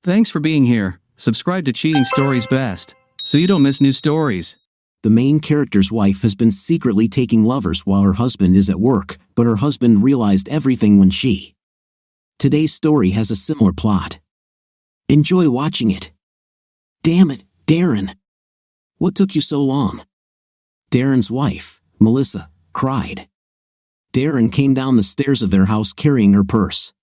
Thanks for being here. Subscribe to Cheating Stories Best, so you don't miss new stories. The main character's wife has been secretly taking lovers while her husband is at work, but her husband realized everything when she. Today's story has a similar plot. Enjoy watching it. Damn it, Darren. What took you so long? Darren's wife, Melissa, cried. Darren came down the stairs of their house carrying her purse.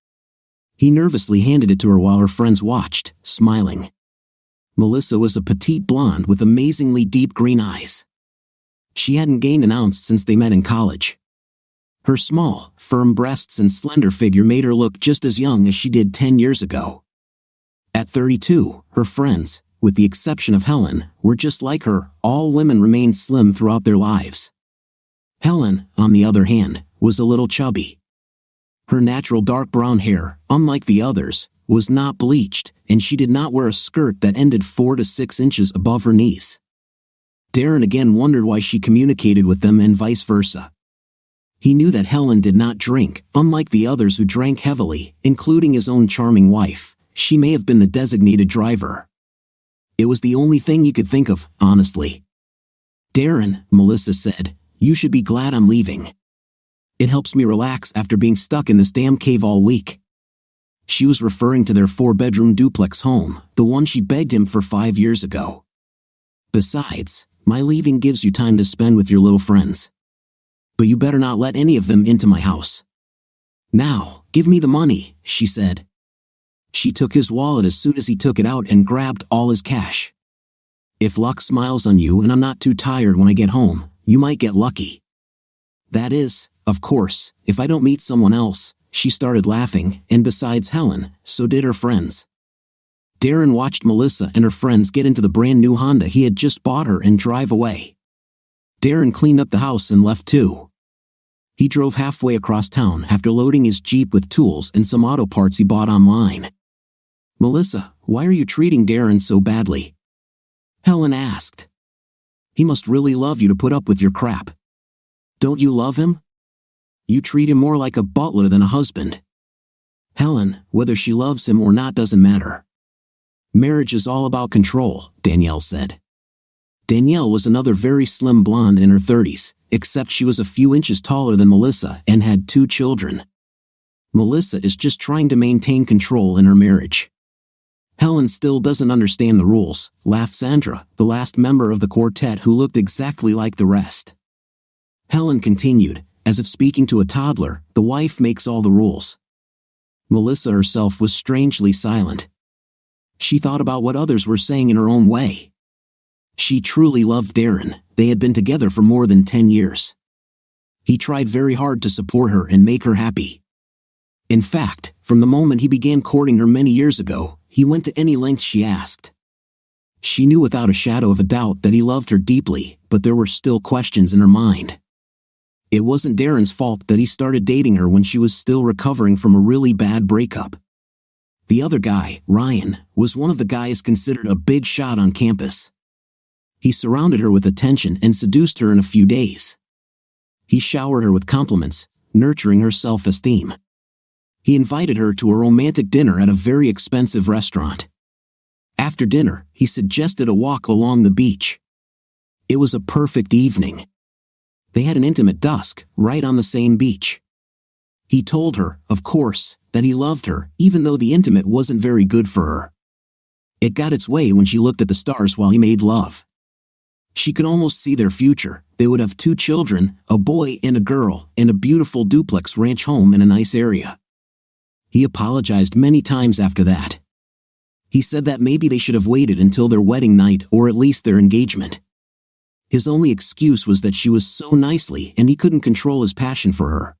He nervously handed it to her while her friends watched, smiling. Melissa was a petite blonde with amazingly deep green eyes. She hadn't gained an ounce since they met in college. Her small, firm breasts and slender figure made her look just as young as she did 10 years ago. At 32, her friends, with the exception of Helen, were just like her. All women remained slim throughout their lives. Helen, on the other hand, was a little chubby. Her natural dark brown hair, unlike the others, was not bleached, and she did not wear a skirt that ended 4 to 6 inches above her knees. Darren again wondered why she communicated with them and vice versa. He knew that Helen did not drink, unlike the others who drank heavily, including his own charming wife. She may have been the designated driver. It was the only thing he could think of, honestly. Darren, Melissa said, you should be glad I'm leaving. It helps me relax after being stuck in this damn cave all week. She was referring to their 4-bedroom duplex home, the one she begged him for 5 years ago. Besides, my leaving gives you time to spend with your little friends. But you better not let any of them into my house. Now, give me the money, she said. She took his wallet as soon as he took it out and grabbed all his cash. If luck smiles on you and I'm not too tired when I get home, you might get lucky. That is, of course, if I don't meet someone else. She started laughing, and besides Helen, so did her friends. Darren watched Melissa and her friends get into the brand new Honda he had just bought her and drive away. Darren cleaned up the house and left too. He drove halfway across town after loading his Jeep with tools and some auto parts he bought online. Melissa, why are you treating Darren so badly? Helen asked. He must really love you to put up with your crap. Don't you love him? You treat him more like a butler than a husband. Helen, whether she loves him or not doesn't matter. Marriage is all about control, Danielle said. Danielle was another very slim blonde in her 30s, except she was a few inches taller than Melissa and had 2 children. Melissa is just trying to maintain control in her marriage. Helen still doesn't understand the rules, laughed Sandra, the last member of the quartet who looked exactly like the rest. Helen continued, as if speaking to a toddler, the wife makes all the rules. Melissa herself was strangely silent. She thought about what others were saying in her own way. She truly loved Darren. They had been together for more than 10 years. He tried very hard to support her and make her happy. In fact, from the moment he began courting her many years ago, he went to any lengths she asked. She knew without a shadow of a doubt that he loved her deeply, but there were still questions in her mind. It wasn't Darren's fault that he started dating her when she was still recovering from a really bad breakup. The other guy, Ryan, was one of the guys considered a big shot on campus. He surrounded her with attention and seduced her in a few days. He showered her with compliments, nurturing her self-esteem. He invited her to a romantic dinner at a very expensive restaurant. After dinner, he suggested a walk along the beach. It was a perfect evening. They had an intimate dusk, right on the same beach. He told her, of course, that he loved her, even though the intimate wasn't very good for her. It got its way when she looked at the stars while he made love. She could almost see their future. They would have 2 children, a boy and a girl, and a beautiful duplex ranch home in a nice area. He apologized many times after that. He said that maybe they should have waited until their wedding night or at least their engagement. His only excuse was that she was so nicely and he couldn't control his passion for her.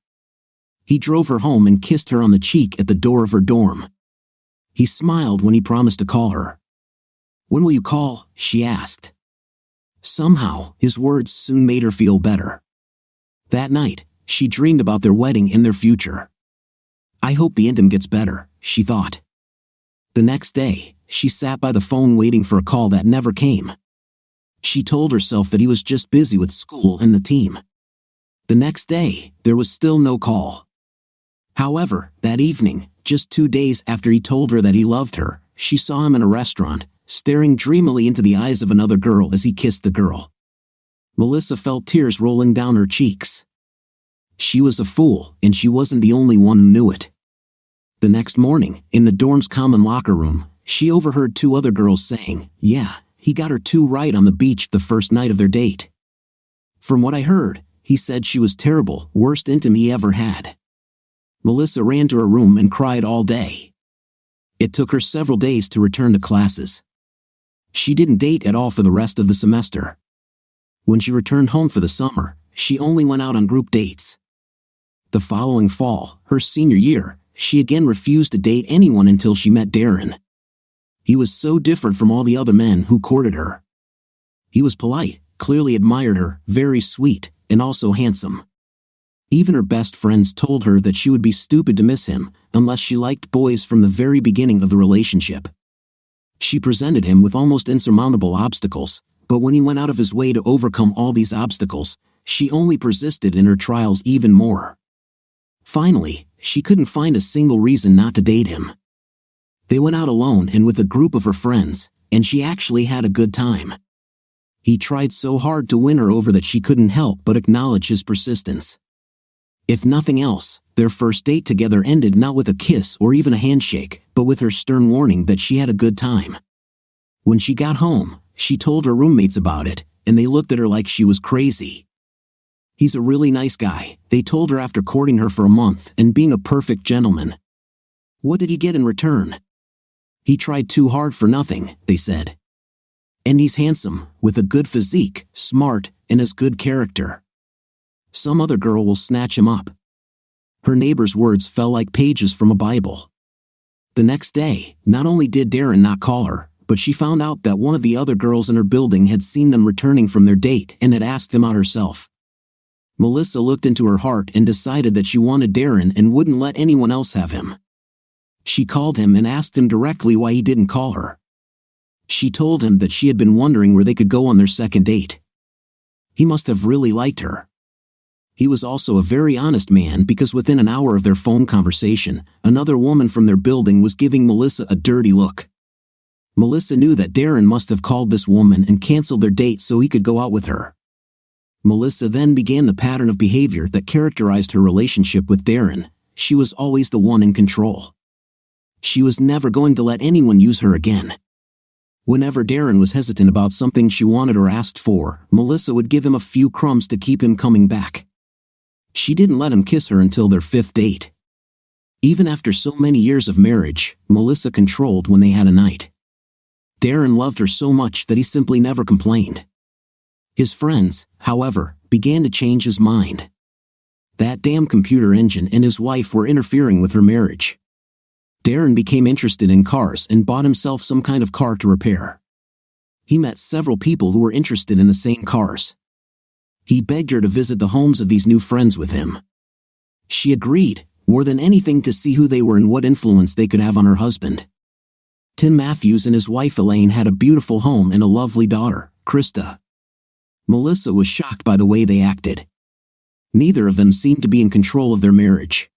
He drove her home and kissed her on the cheek at the door of her dorm. He smiled when he promised to call her. When will you call? She asked. Somehow, his words soon made her feel better. That night, she dreamed about their wedding and their future. I hope the intim gets better, she thought. The next day, she sat by the phone waiting for a call that never came. She told herself that he was just busy with school and the team. The next day, there was still no call. However, that evening, just 2 days after he told her that he loved her, she saw him in a restaurant, staring dreamily into the eyes of another girl as he kissed the girl. Melissa felt tears rolling down her cheeks. She was a fool, and she wasn't the only one who knew it. The next morning, in the dorm's common locker room, she overheard two other girls saying, "Yeah, he got her too right on the beach the first night of their date. From what I heard, he said she was terrible, worst intim he ever had." Melissa ran to her room and cried all day. It took her several days to return to classes. She didn't date at all for the rest of the semester. When she returned home for the summer, she only went out on group dates. The following fall, her senior year, she again refused to date anyone until she met Darren. He was so different from all the other men who courted her. He was polite, clearly admired her, very sweet, and also handsome. Even her best friends told her that she would be stupid to miss him, unless she liked boys from the very beginning of the relationship. She presented him with almost insurmountable obstacles, but when he went out of his way to overcome all these obstacles, she only persisted in her trials even more. Finally, she couldn't find a single reason not to date him. They went out alone and with a group of her friends, and she actually had a good time. He tried so hard to win her over that she couldn't help but acknowledge his persistence. If nothing else, their first date together ended not with a kiss or even a handshake, but with her stern warning that she had a good time. When she got home, she told her roommates about it, and they looked at her like she was crazy. "He's a really nice guy," they told her after courting her for a month and being a perfect gentleman. "What did he get in return?" "He tried too hard for nothing," they said. "And he's handsome, with a good physique, smart, and has good character. Some other girl will snatch him up." Her neighbor's words fell like pages from a Bible. The next day, not only did Darren not call her, but she found out that one of the other girls in her building had seen them returning from their date and had asked him out herself. Melissa looked into her heart and decided that she wanted Darren and wouldn't let anyone else have him. She called him and asked him directly why he didn't call her. She told him that she had been wondering where they could go on their second date. He must have really liked her. He was also a very honest man because within an hour of their phone conversation, another woman from their building was giving Melissa a dirty look. Melissa knew that Darren must have called this woman and canceled their date so he could go out with her. Melissa then began the pattern of behavior that characterized her relationship with Darren. She was always the one in control. She was never going to let anyone use her again. Whenever Darren was hesitant about something she wanted or asked for, Melissa would give him a few crumbs to keep him coming back. She didn't let him kiss her until their fifth date. Even after so many years of marriage, Melissa controlled when they had a night. Darren loved her so much that he simply never complained. His friends, however, began to change his mind. That damn computer engine and his wife were interfering with her marriage. Darren became interested in cars and bought himself some kind of car to repair. He met several people who were interested in the same cars. He begged her to visit the homes of these new friends with him. She agreed, more than anything to see who they were and what influence they could have on her husband. Tim Matthews and his wife Elaine had a beautiful home and a lovely daughter, Krista. Melissa was shocked by the way they acted. Neither of them seemed to be in control of their marriage.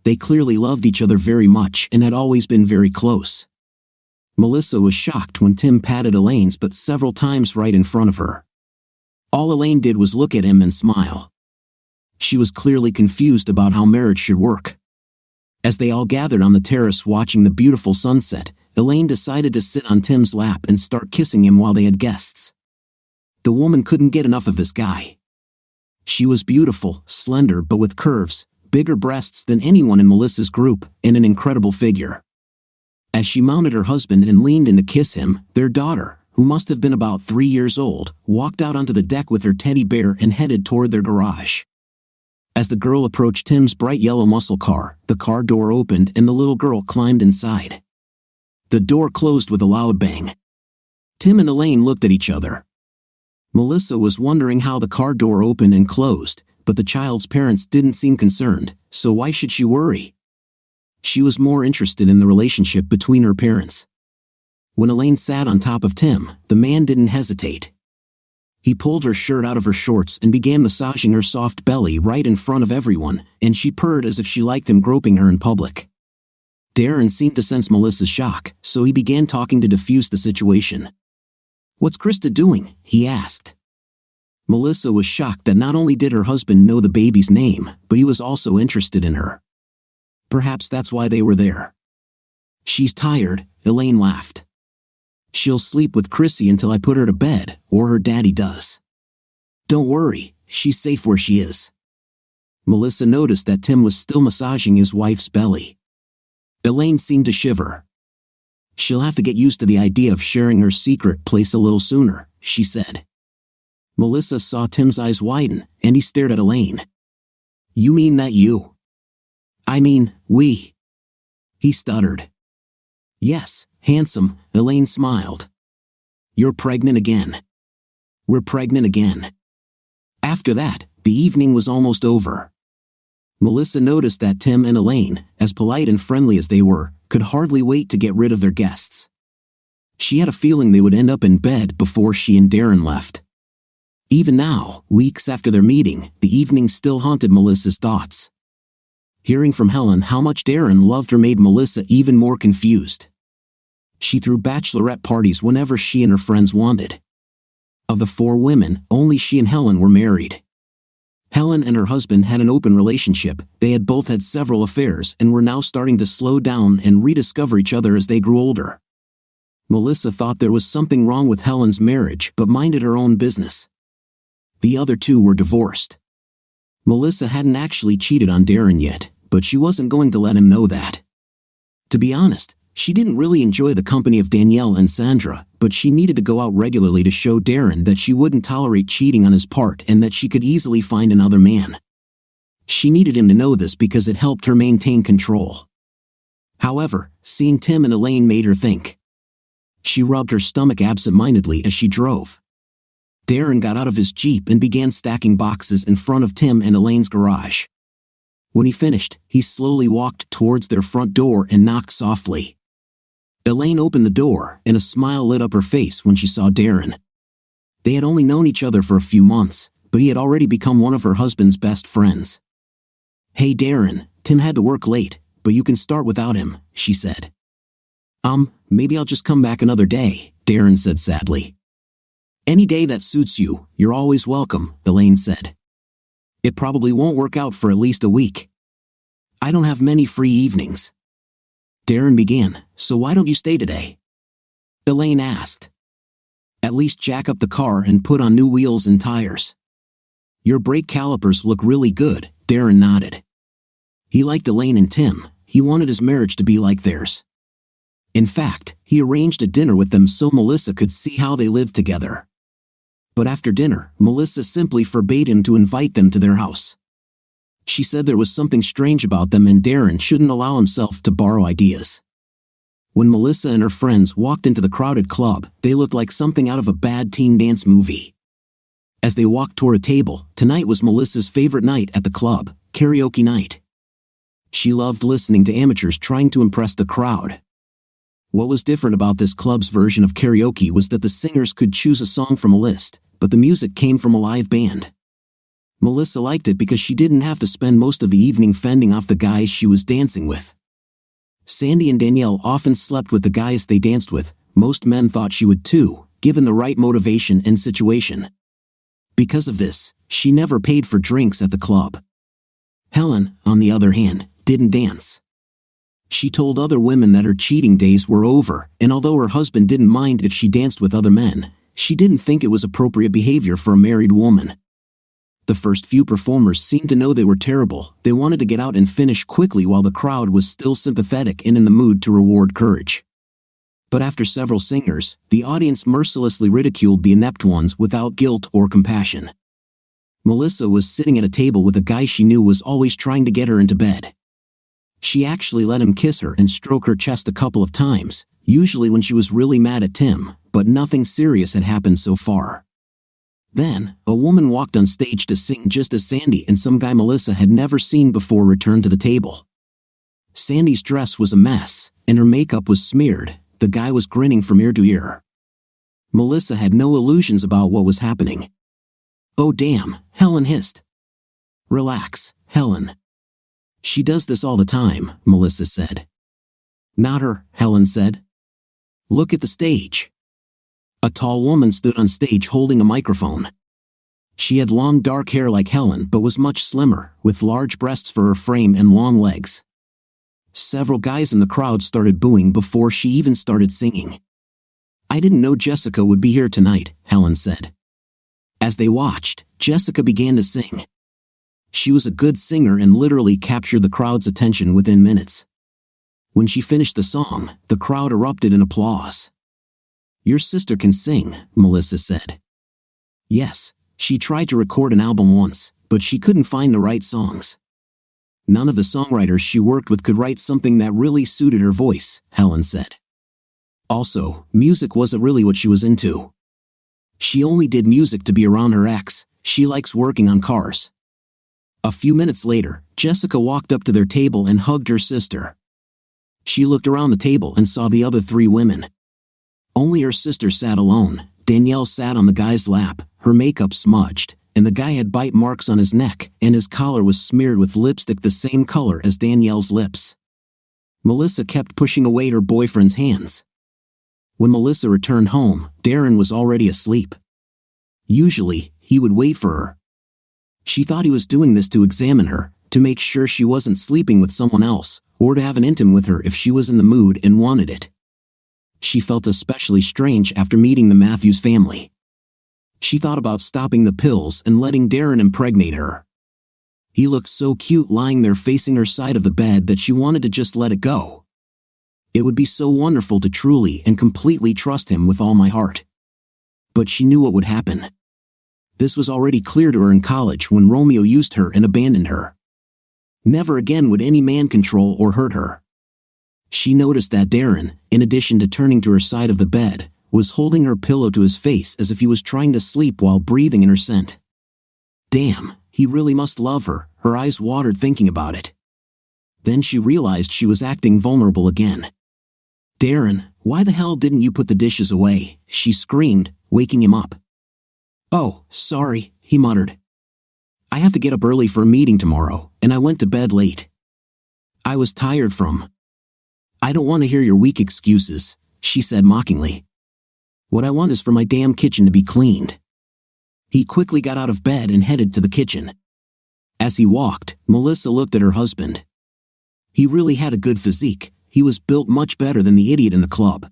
They clearly loved each other very much and had always been very close. Melissa was shocked when Tim patted Elaine's butt several times right in front of her. All Elaine did was look at him and smile. She was clearly confused about how marriage should work. As they all gathered on the terrace watching the beautiful sunset, Elaine decided to sit on Tim's lap and start kissing him while they had guests. The woman couldn't get enough of this guy. She was beautiful, slender but with curves, bigger breasts than anyone in Melissa's group, and an incredible figure. As she mounted her husband and leaned in to kiss him, their daughter, who must have been about 3 years old, walked out onto the deck with her teddy bear and headed toward their garage. As the girl approached Tim's bright yellow muscle car, the car door opened and the little girl climbed inside. The door closed with a loud bang. Tim and Elaine looked at each other. Melissa was wondering how the car door opened and closed, but the child's parents didn't seem concerned, so why should she worry? She was more interested in the relationship between her parents. When Elaine sat on top of Tim, the man didn't hesitate. He pulled her shirt out of her shorts and began massaging her soft belly right in front of everyone, and she purred as if she liked him groping her in public. Darren seemed to sense Melissa's shock, so he began talking to defuse the situation. "What's Krista doing?" he asked. Melissa was shocked that not only did her husband know the baby's name, but he was also interested in her. Perhaps that's why they were there. "She's tired," Elaine laughed. "She'll sleep with Chrissy until I put her to bed, or her daddy does. Don't worry, she's safe where she is." Melissa noticed that Tim was still massaging his wife's belly. Elaine seemed to shiver. "She'll have to get used to the idea of sharing her secret place a little sooner," she said. Melissa saw Tim's eyes widen, and he stared at Elaine. "You mean that you?" "I mean, we," he stuttered. "Yes, handsome," Elaine smiled. "You're pregnant again." "We're pregnant again." After that, the evening was almost over. Melissa noticed that Tim and Elaine, as polite and friendly as they were, could hardly wait to get rid of their guests. She had a feeling they would end up in bed before she and Darren left. Even now, weeks after their meeting, the evening still haunted Melissa's thoughts. Hearing from Helen how much Darren loved her made Melissa even more confused. She threw bachelorette parties whenever she and her friends wanted. Of the 4 women, only she and Helen were married. Helen and her husband had an open relationship. They had both had several affairs and were now starting to slow down and rediscover each other as they grew older. Melissa thought there was something wrong with Helen's marriage but minded her own business. The other 2 were divorced. Melissa hadn't actually cheated on Darren yet, but she wasn't going to let him know that. To be honest, she didn't really enjoy the company of Danielle and Sandra, but she needed to go out regularly to show Darren that she wouldn't tolerate cheating on his part and that she could easily find another man. She needed him to know this because it helped her maintain control. However, seeing Tim and Elaine made her think. She rubbed her stomach absent-mindedly as she drove. Darren got out of his Jeep and began stacking boxes in front of Tim and Elaine's garage. When he finished, he slowly walked towards their front door and knocked softly. Elaine opened the door, and a smile lit up her face when she saw Darren. They had only known each other for a few months, but he had already become one of her husband's best friends. "Hey Darren, Tim had to work late, but you can start without him," she said. Maybe I'll just come back another day," Darren said sadly. "Any day that suits you, you're always welcome," Elaine said. "It probably won't work out for at least a week. I don't have many free evenings." Darren began, "So why don't you stay today?" Elaine asked. "At least jack up the car and put on new wheels and tires." "Your brake calipers look really good," Darren nodded. He liked Elaine and Tim. He wanted his marriage to be like theirs. In fact, he arranged a dinner with them so Melissa could see how they lived together. But after dinner, Melissa simply forbade him to invite them to their house. She said there was something strange about them and Darren shouldn't allow himself to borrow ideas. When Melissa and her friends walked into the crowded club, they looked like something out of a bad teen dance movie. As they walked toward a table, tonight was Melissa's favorite night at the club, karaoke night. She loved listening to amateurs trying to impress the crowd. What was different about this club's version of karaoke was that the singers could choose a song from a list, but the music came from a live band. Melissa liked it because she didn't have to spend most of the evening fending off the guys she was dancing with. Sandy and Danielle often slept with the guys they danced with. Most men thought she would too, given the right motivation and situation. Because of this, she never paid for drinks at the club. Helen, on the other hand, didn't dance. She told other women that her cheating days were over, and although her husband didn't mind if she danced with other men, she didn't think it was appropriate behavior for a married woman. The first few performers seemed to know they were terrible. They wanted to get out and finish quickly while the crowd was still sympathetic and in the mood to reward courage. But after several singers, the audience mercilessly ridiculed the inept ones without guilt or compassion. Melissa was sitting at a table with a guy she knew was always trying to get her into bed. She actually let him kiss her and stroke her chest a couple of times, usually when she was really mad at Tim, but nothing serious had happened so far. Then, a woman walked on stage to sing just as Sandy and some guy Melissa had never seen before returned to the table. Sandy's dress was a mess, and her makeup was smeared. The guy was grinning from ear to ear. Melissa had no illusions about what was happening. "Oh damn," Helen hissed. "Relax, Helen. She does this all the time," Melissa said. Not her, Helen said. Look at the stage. A tall woman stood on stage holding a microphone. She had long dark hair like Helen but was much slimmer, with large breasts for her frame and long legs. Several guys in the crowd started booing before she even started singing. I didn't know Jessica would be here tonight, Helen said. As they watched, Jessica began to sing. She was a good singer and literally captured the crowd's attention within minutes. When she finished the song, the crowd erupted in applause. Your sister can sing, Melissa said. Yes, she tried to record an album once, but she couldn't find the right songs. None of the songwriters she worked with could write something that really suited her voice, Helen said. Also, music wasn't really what she was into. She only did music to be around her ex. She likes working on cars. A few minutes later, Jessica walked up to their table and hugged her sister. She looked around the table and saw the other 3 women. Only her sister sat alone. Danielle sat on the guy's lap, her makeup smudged, and the guy had bite marks on his neck, and his collar was smeared with lipstick the same color as Danielle's lips. Melissa kept pushing away her boyfriend's hands. When Melissa returned home, Darren was already asleep. Usually, he would wait for her. She thought he was doing this to examine her, to make sure she wasn't sleeping with someone else, or to have an intimate with her if she was in the mood and wanted it. She felt especially strange after meeting the Matthews family. She thought about stopping the pills and letting Darren impregnate her. He looked so cute lying there facing her side of the bed that she wanted to just let it go. It would be so wonderful to truly and completely trust him with all my heart. But she knew what would happen. This was already clear to her in college when Romeo used her and abandoned her. Never again would any man control or hurt her. She noticed that Darren, in addition to turning to her side of the bed, was holding her pillow to his face as if he was trying to sleep while breathing in her scent. Damn, he really must love her, her eyes watered thinking about it. Then she realized she was acting vulnerable again. Darren, why the hell didn't you put the dishes away? She screamed, waking him up. Oh, sorry, he muttered. I have to get up early for a meeting tomorrow, and I went to bed late. I was tired from. I don't want to hear your weak excuses, she said mockingly. What I want is for my damn kitchen to be cleaned. He quickly got out of bed and headed to the kitchen. As he walked, Melissa looked at her husband. He really had a good physique. He was built much better than the idiot in the club.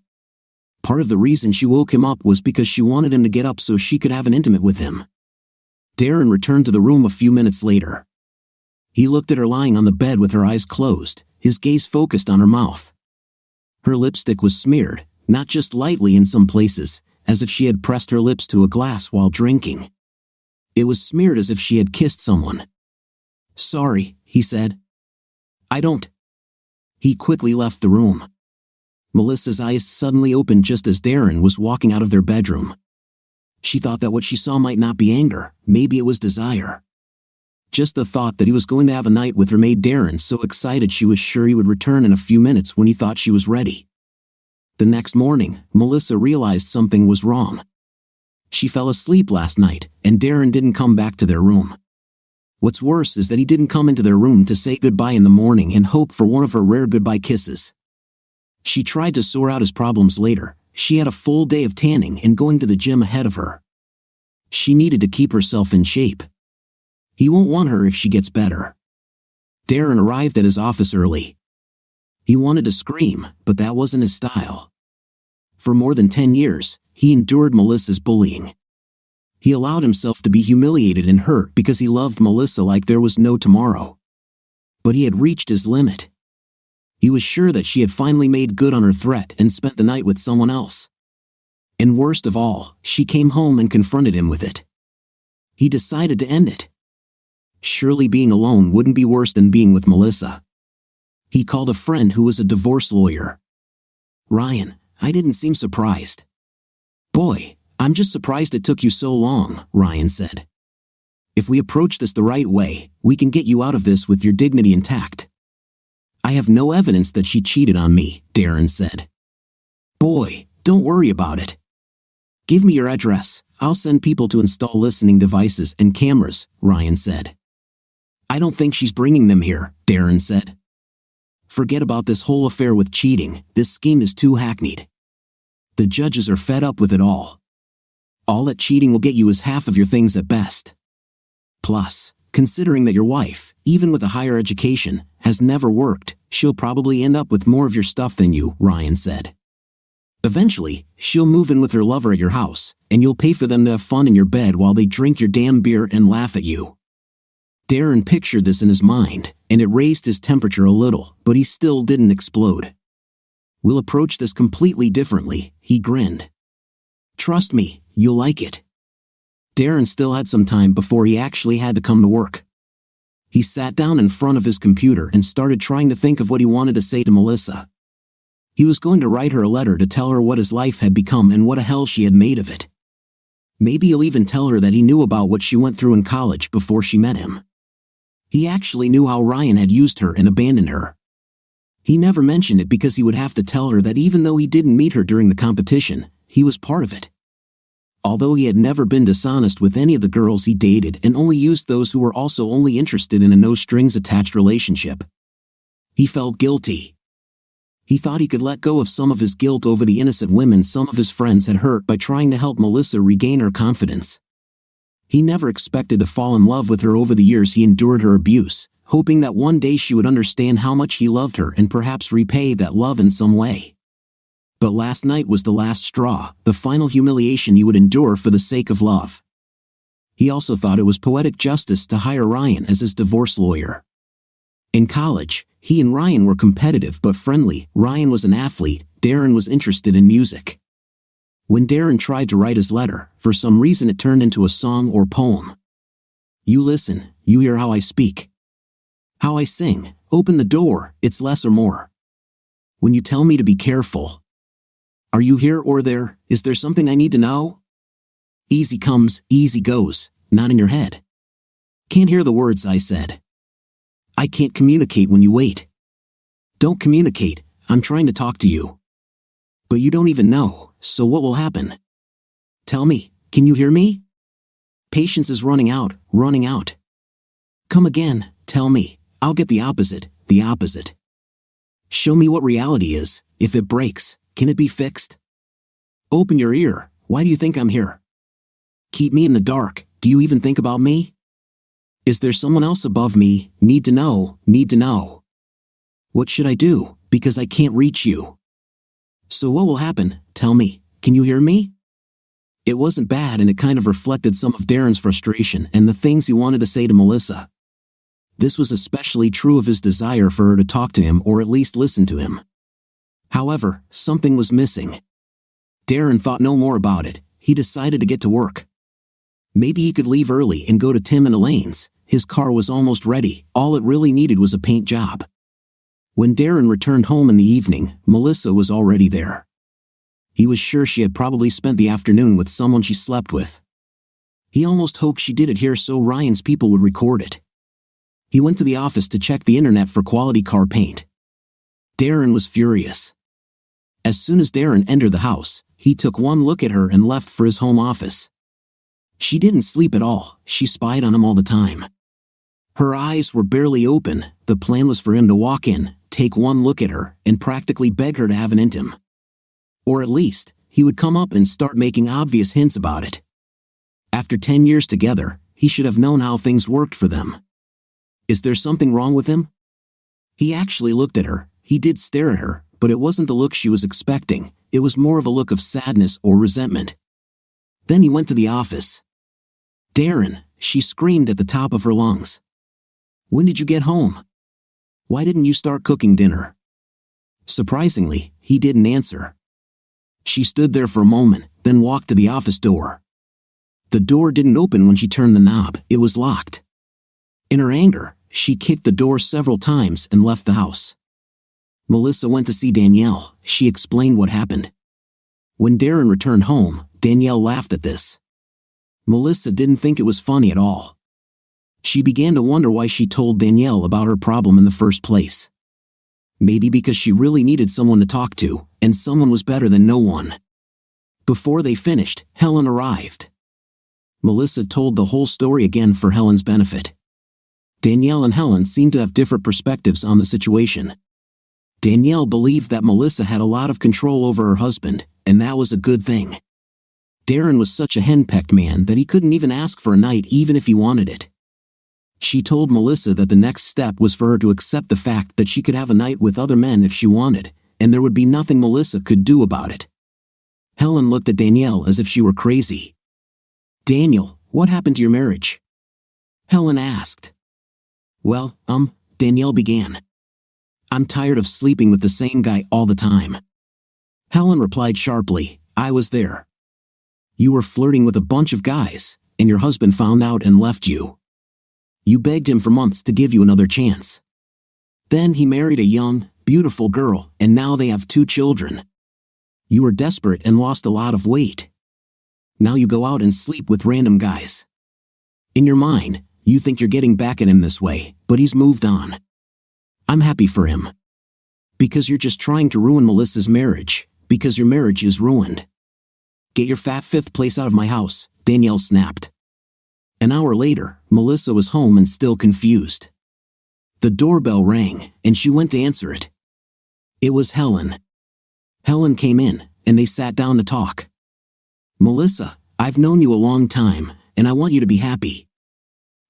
Part of the reason she woke him up was because she wanted him to get up so she could have an intimate with him. Darren returned to the room a few minutes later. He looked at her lying on the bed with her eyes closed, his gaze focused on her mouth. Her lipstick was smeared, not just lightly in some places, as if she had pressed her lips to a glass while drinking. It was smeared as if she had kissed someone. Sorry, he said. I don't. He quickly left the room. Melissa's eyes suddenly opened just as Darren was walking out of their bedroom. She thought that what she saw might not be anger, maybe it was desire. Just the thought that he was going to have a night with her made Darren so excited she was sure he would return in a few minutes when he thought she was ready. The next morning, Melissa realized something was wrong. She fell asleep last night, and Darren didn't come back to their room. What's worse is that he didn't come into their room to say goodbye in the morning and hope for one of her rare goodbye kisses. She tried to sort out his problems later. She had a full day of tanning and going to the gym ahead of her. She needed to keep herself in shape. He won't want her if she gets better. Darren arrived at his office early. He wanted to scream, but that wasn't his style. For more than 10 years, he endured Melissa's bullying. He allowed himself to be humiliated and hurt because he loved Melissa like there was no tomorrow. But he had reached his limit. He was sure that she had finally made good on her threat and spent the night with someone else. And worst of all, she came home and confronted him with it. He decided to end it. Surely being alone wouldn't be worse than being with Melissa. He called a friend who was a divorce lawyer. Ryan, I didn't seem surprised. Boy, I'm just surprised it took you so long, Ryan said. If we approach this the right way, we can get you out of this with your dignity intact. I have no evidence that she cheated on me, Darren said. Boy, don't worry about it. Give me your address, I'll send people to install listening devices and cameras, Ryan said. I don't think she's bringing them here, Darren said. Forget about this whole affair with cheating, this scheme is too hackneyed. The judges are fed up with it all. All that cheating will get you is half of your things at best. Plus, considering that your wife, even with a higher education, has never worked, she'll probably end up with more of your stuff than you, Ryan said. Eventually, she'll move in with her lover at your house, and you'll pay for them to have fun in your bed while they drink your damn beer and laugh at you. Darren pictured this in his mind, and it raised his temperature a little, but he still didn't explode. We'll approach this completely differently, he grinned. Trust me, you'll like it. Darren still had some time before he actually had to come to work. He sat down in front of his computer and started trying to think of what he wanted to say to Melissa. He was going to write her a letter to tell her what his life had become and what a hell she had made of it. Maybe he'll even tell her that he knew about what she went through in college before she met him. He actually knew how Ryan had used her and abandoned her. He never mentioned it because he would have to tell her that even though he didn't meet her during the competition, he was part of it. Although he had never been dishonest with any of the girls he dated and only used those who were also only interested in a no-strings-attached relationship. He felt guilty. He thought he could let go of some of his guilt over the innocent women some of his friends had hurt by trying to help Melissa regain her confidence. He never expected to fall in love with her over the years he endured her abuse, hoping that one day she would understand how much he loved her and perhaps repay that love in some way. But last night was the last straw, the final humiliation he would endure for the sake of love. He also thought it was poetic justice to hire Ryan as his divorce lawyer. In college, he and Ryan were competitive but friendly. Ryan was an athlete, Darren was interested in music. When Darren tried to write his letter, for some reason it turned into a song or poem. You listen, you hear how I speak. How I sing, open the door, it's less or more. When you tell me to be careful. Are you here or there, is there something I need to know? Easy comes, easy goes, not in your head. Can't hear the words I said. I can't communicate when you wait. Don't communicate, I'm trying to talk to you. But you don't even know, so what will happen? Tell me, can you hear me? Patience is running out, running out. Come again, tell me, I'll get the opposite, the opposite. Show me what reality is, if it breaks, can it be fixed? Open your ear, why do you think I'm here? Keep me in the dark, do you even think about me? Is there someone else above me, need to know, need to know. What should I do, because I can't reach you? So what will happen, tell me, can you hear me? It wasn't bad and it kind of reflected some of Darren's frustration and the things he wanted to say to Melissa. This was especially true of his desire for her to talk to him or at least listen to him. However, something was missing. Darren thought no more about it, he decided to get to work. Maybe he could leave early and go to Tim and Elaine's, his car was almost ready, all it really needed was a paint job. When Darren returned home in the evening, Melissa was already there. He was sure she had probably spent the afternoon with someone she slept with. He almost hoped she did it here so Ryan's people would record it. He went to the office to check the internet for quality car paint. Darren was furious. As soon as Darren entered the house, he took one look at her and left for his home office. She didn't sleep at all, she spied on him all the time. Her eyes were barely open, the plan was for him to walk in, take one look at her, and practically beg her to have an intim. Or at least, he would come up and start making obvious hints about it. After 10 years together, he should have known how things worked for them. Is there something wrong with him? He actually looked at her, he did stare at her, but it wasn't the look she was expecting, it was more of a look of sadness or resentment. Then he went to the office. Darren, she screamed at the top of her lungs. When did you get home? Why didn't you start cooking dinner? Surprisingly, he didn't answer. She stood there for a moment, then walked to the office door. The door didn't open when she turned the knob, it was locked. In her anger, she kicked the door several times and left the house. Melissa went to see Danielle, she explained what happened. When Darren returned home, Danielle laughed at this. Melissa didn't think it was funny at all. She began to wonder why she told Danielle about her problem in the first place. Maybe because she really needed someone to talk to, and someone was better than no one. Before they finished, Helen arrived. Melissa told the whole story again for Helen's benefit. Danielle and Helen seemed to have different perspectives on the situation. Danielle believed that Melissa had a lot of control over her husband, and that was a good thing. Darren was such a henpecked man that he couldn't even ask for a night even if he wanted it. She told Melissa that the next step was for her to accept the fact that she could have a night with other men if she wanted, and there would be nothing Melissa could do about it. Helen looked at Danielle as if she were crazy. "Daniel, what happened to your marriage?" Helen asked. "Well, Danielle began. "I'm tired of sleeping with the same guy all the time." Helen replied sharply, "I was there. You were flirting with a bunch of guys, and your husband found out and left you. You begged him for months to give you another chance. Then he married a young, beautiful girl, and now they have 2 children. You were desperate and lost a lot of weight. Now you go out and sleep with random guys. In your mind, you think you're getting back at him this way, but he's moved on. I'm happy for him. Because you're just trying to ruin Melissa's marriage, because your marriage is ruined. Get your fat 5th place out of my house," Danielle snapped. An hour later, Melissa was home and still confused. The doorbell rang, and she went to answer it. It was Helen. Helen came in, and they sat down to talk. "Melissa, I've known you a long time, and I want you to be happy.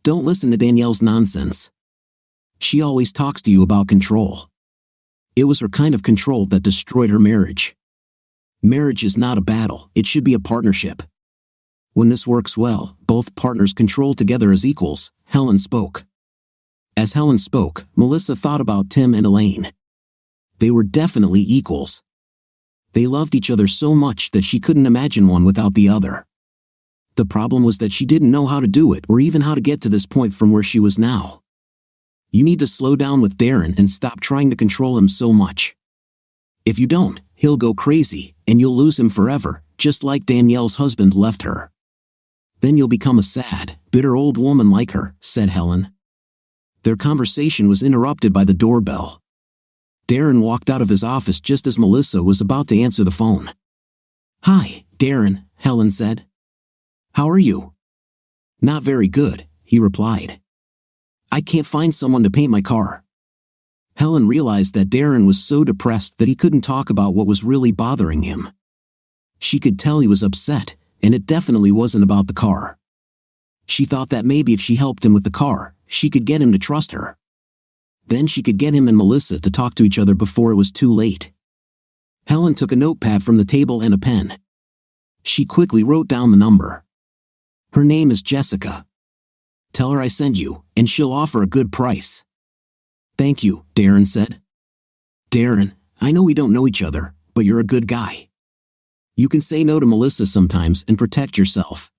Don't listen to Danielle's nonsense. She always talks to you about control. It was her kind of control that destroyed her marriage. Marriage is not a battle, it should be a partnership. When this works well, both partners control together as equals," Helen spoke. As Helen spoke, Melissa thought about Tim and Elaine. They were definitely equals. They loved each other so much that she couldn't imagine one without the other. The problem was that she didn't know how to do it or even how to get to this point from where she was now. You need to slow down with Darren and stop trying to control him so much. If you don't, he'll go crazy, and you'll lose him forever, just like Danielle's husband left her. Then you'll become a sad, bitter old woman like her," said Helen. Their conversation was interrupted by the doorbell. Darren walked out of his office just as Melissa was about to answer the phone. "Hi, Darren," Helen said. "How are you?" "Not very good," he replied. "I can't find someone to paint my car." Helen realized that Darren was so depressed that he couldn't talk about what was really bothering him. She could tell he was upset, and it definitely wasn't about the car. She thought that maybe if she helped him with the car, she could get him to trust her. Then she could get him and Melissa to talk to each other before it was too late. Helen took a notepad from the table and a pen. She quickly wrote down the number. "Her name is Jessica. Tell her I sent you, and she'll offer a good price." "Thank you," Darren said. "Darren, I know we don't know each other, but you're a good guy. You can say no to Melissa sometimes and protect yourself.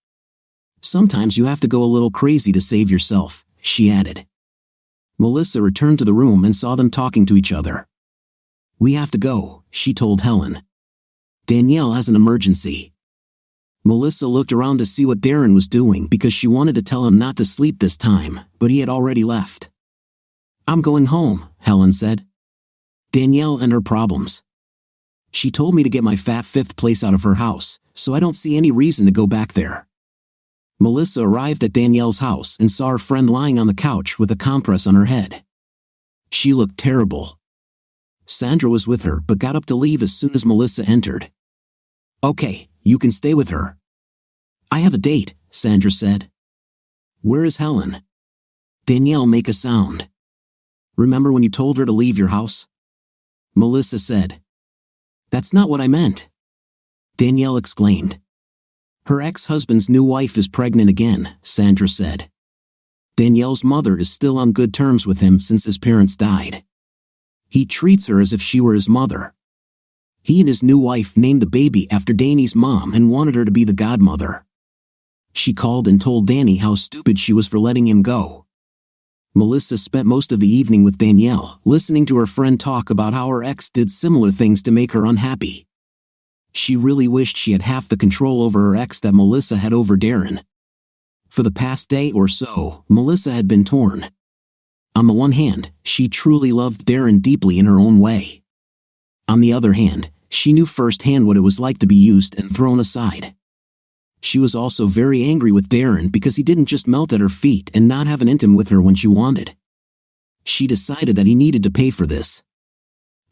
Sometimes you have to go a little crazy to save yourself," she added. Melissa returned to the room and saw them talking to each other. "We have to go," she told Helen. "Danielle has an emergency." Melissa looked around to see what Darren was doing because she wanted to tell him not to sleep this time, but he had already left. "I'm going home," Helen said. "Danielle and her problems. She told me to get my fat 5th place out of her house, so I don't see any reason to go back there." Melissa arrived at Danielle's house and saw her friend lying on the couch with a compress on her head. She looked terrible. Sandra was with her but got up to leave as soon as Melissa entered. "Okay, you can stay with her." "I have a date," Sandra said. "Where is Helen?" Danielle make a sound. "Remember when you told her to leave your house?" Melissa said. "That's not what I meant," Danielle exclaimed. "Her ex-husband's new wife is pregnant again," Sandra said. "Danielle's mother is still on good terms with him since his parents died. He treats her as if she were his mother. He and his new wife named the baby after Danny's mom and wanted her to be the godmother. She called and told Danny how stupid she was for letting him go." Melissa spent most of the evening with Danielle, listening to her friend talk about how her ex did similar things to make her unhappy. She really wished she had half the control over her ex that Melissa had over Darren. For the past day or so, Melissa had been torn. On the one hand, she truly loved Darren deeply in her own way. On the other hand, she knew firsthand what it was like to be used and thrown aside. She was also very angry with Darren because he didn't just melt at her feet and not have an intimate with her when she wanted. She decided that he needed to pay for this.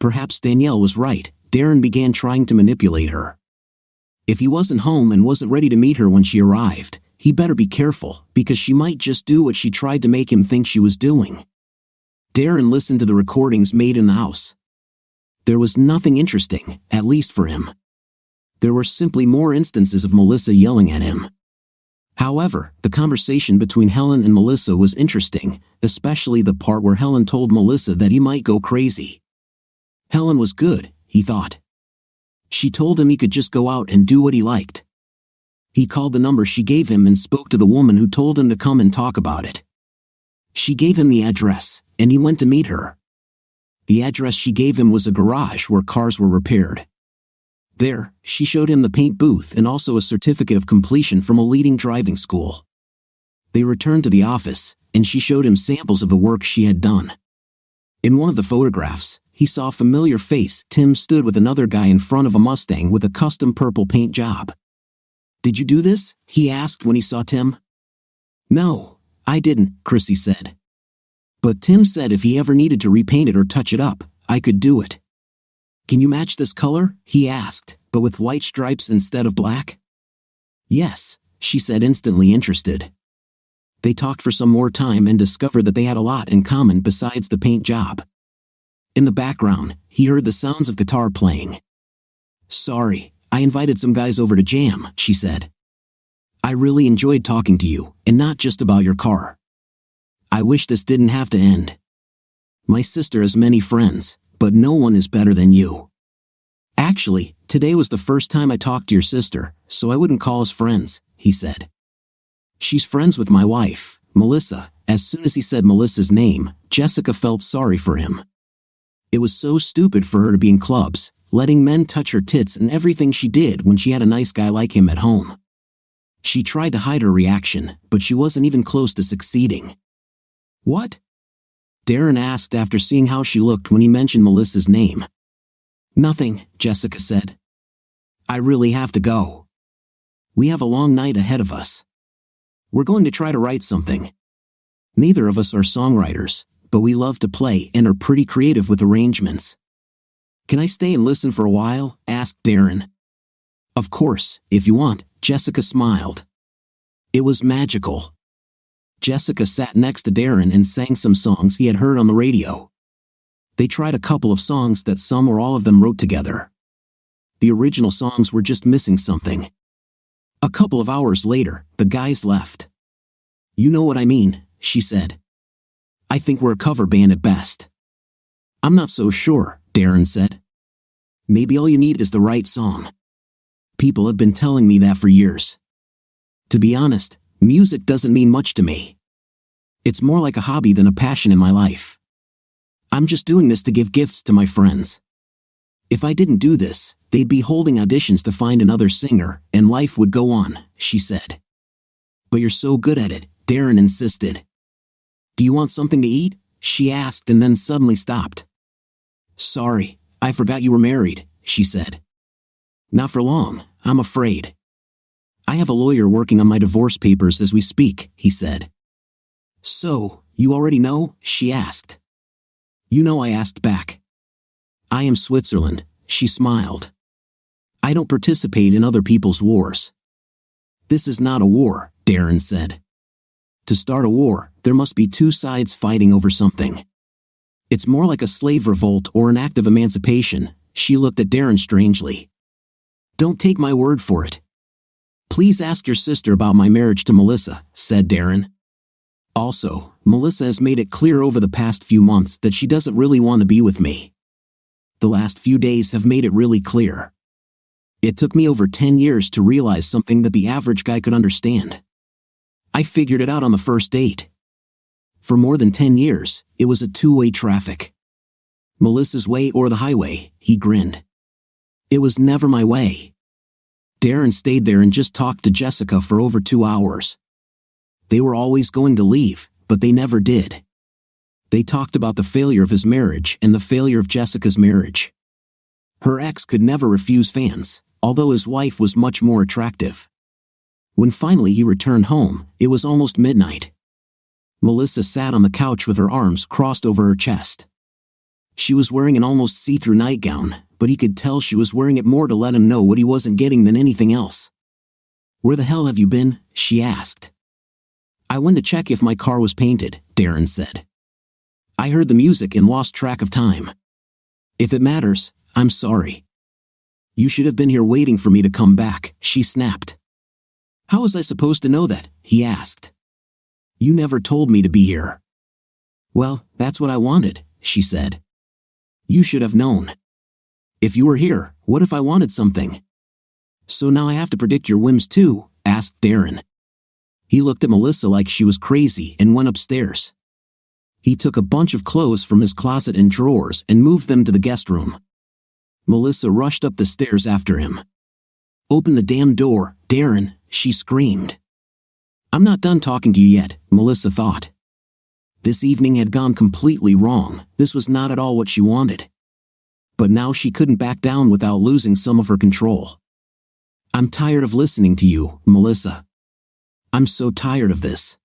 Perhaps Danielle was right. Darren began trying to manipulate her. If he wasn't home and wasn't ready to meet her when she arrived, he better be careful, because she might just do what she tried to make him think she was doing. Darren listened to the recordings made in the house. There was nothing interesting, at least for him. There were simply more instances of Melissa yelling at him. However, the conversation between Helen and Melissa was interesting, especially the part where Helen told Melissa that he might go crazy. Helen was good, he thought. She told him he could just go out and do what he liked. He called the number she gave him and spoke to the woman who told him to come and talk about it. She gave him the address, and he went to meet her. The address she gave him was a garage where cars were repaired. There, she showed him the paint booth and also a certificate of completion from a leading driving school. They returned to the office, and she showed him samples of the work she had done. In one of the photographs, he saw a familiar face. Tim stood with another guy in front of a Mustang with a custom purple paint job. "Did you do this?" he asked when he saw Tim. "No, I didn't," Chrissy said. "But Tim said if he ever needed to repaint it or touch it up, I could do it." "Can you match this color?" he asked, "but with white stripes instead of black?" "Yes," she said, instantly interested. They talked for some more time and discovered that they had a lot in common besides the paint job. In the background, he heard the sounds of guitar playing. "Sorry, I invited some guys over to jam," she said. "I really enjoyed talking to you, and not just about your car. I wish this didn't have to end. My sister has many friends, but no one is better than you. Actually, today was the first time I talked to your sister, so I wouldn't call us friends," he said. "She's friends with my wife, Melissa." As soon as he said Melissa's name, Jessica felt sorry for him. It was so stupid for her to be in clubs, letting men touch her tits and everything she did when she had a nice guy like him at home. She tried to hide her reaction, but she wasn't even close to succeeding. "What?" Darren asked after seeing how she looked when he mentioned Melissa's name. "Nothing," Jessica said. "I really have to go. We have a long night ahead of us. We're going to try to write something. Neither of us are songwriters, but we love to play and are pretty creative with arrangements. Can I stay and listen for a while?" asked Darren. "Of course, if you want," Jessica smiled. It was magical. Jessica sat next to Darren and sang some songs he had heard on the radio. They tried a couple of songs that some or all of them wrote together. The original songs were just missing something. A couple of hours later, the guys left. "You know what I mean," she said. "I think we're a cover band at best." "I'm not so sure," Darren said. "Maybe all you need is the right song. People have been telling me that for years. To be honest, music doesn't mean much to me. It's more like a hobby than a passion in my life. I'm just doing this to give gifts to my friends. If I didn't do this, they'd be holding auditions to find another singer, and life would go on," she said. "But you're so good at it," Darren insisted. "Do you want something to eat?" she asked and then suddenly stopped. "Sorry, I forgot you were married," she said. "Not for long, I'm afraid. I have a lawyer working on my divorce papers as we speak," he said. "So, you already know?" she asked. "You know," I asked back. "I am Switzerland," she smiled. "I don't participate in other people's wars." "This is not a war," Darren said. "To start a war, there must be two sides fighting over something. It's more like a slave revolt or an act of emancipation." She looked at Darren strangely. "Don't take my word for it. Please ask your sister about my marriage to Melissa," said Darren. "Also, Melissa has made it clear over the past few months that she doesn't really want to be with me. The last few days have made it really clear. It took me over 10 years to realize something that the average guy could understand. I figured it out on the first date. For more than 10 years, it was a two-way traffic. Melissa's way or the highway," he grinned. "It was never my way." Darren stayed there and just talked to Jessica for over 2 hours. They were always going to leave, but they never did. They talked about the failure of his marriage and the failure of Jessica's marriage. Her ex could never refuse fans, although his wife was much more attractive. When finally he returned home, it was almost midnight. Melissa sat on the couch with her arms crossed over her chest. She was wearing an almost see-through nightgown, but he could tell she was wearing it more to let him know what he wasn't getting than anything else. "Where the hell have you been?" she asked. "I went to check if my car was painted," Darren said. "I heard the music and lost track of time. If it matters, I'm sorry." "You should have been here waiting for me to come back," she snapped. "How was I supposed to know that?" he asked. "You never told me to be here." "Well, that's what I wanted," she said. "You should have known. If you were here, what if I wanted something?" "So now I have to predict your whims too?" asked Darren. He looked at Melissa like she was crazy and went upstairs. He took a bunch of clothes from his closet and drawers and moved them to the guest room. Melissa rushed up the stairs after him. "Open the damn door, Darren," she screamed. "I'm not done talking to you yet," Melissa thought. This evening had gone completely wrong. This was not at all what she wanted. But now she couldn't back down without losing some of her control. "I'm tired of listening to you, Melissa. I'm so tired of this."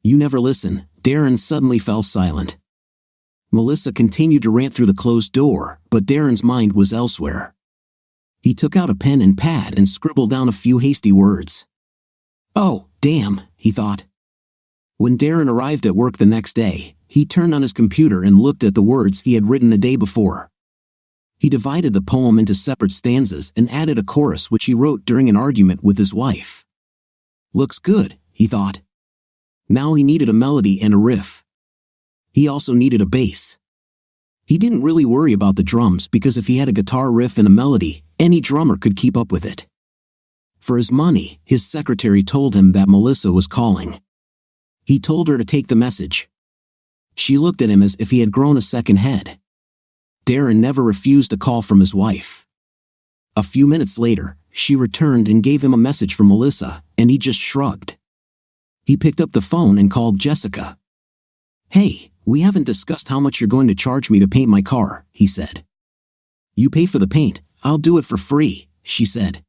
"You never listen." Darren suddenly fell silent. Melissa continued to rant through the closed door, but Darren's mind was elsewhere. He took out a pen and pad and scribbled down a few hasty words. "Oh, damn," he thought. When Darren arrived at work the next day, he turned on his computer and looked at the words he had written the day before. He divided the poem into separate stanzas and added a chorus which he wrote during an argument with his wife. "Looks good," he thought. Now he needed a melody and a riff. He also needed a bass. He didn't really worry about the drums because if he had a guitar riff and a melody, any drummer could keep up with it. For his money, his secretary told him that Melissa was calling. He told her to take the message. She looked at him as if he had grown a second head. Darren never refused a call from his wife. A few minutes later, she returned and gave him a message from Melissa, and he just shrugged. He picked up the phone and called Jessica. "Hey, we haven't discussed how much you're going to charge me to paint my car," he said. "You pay for the paint, I'll do it for free," she said.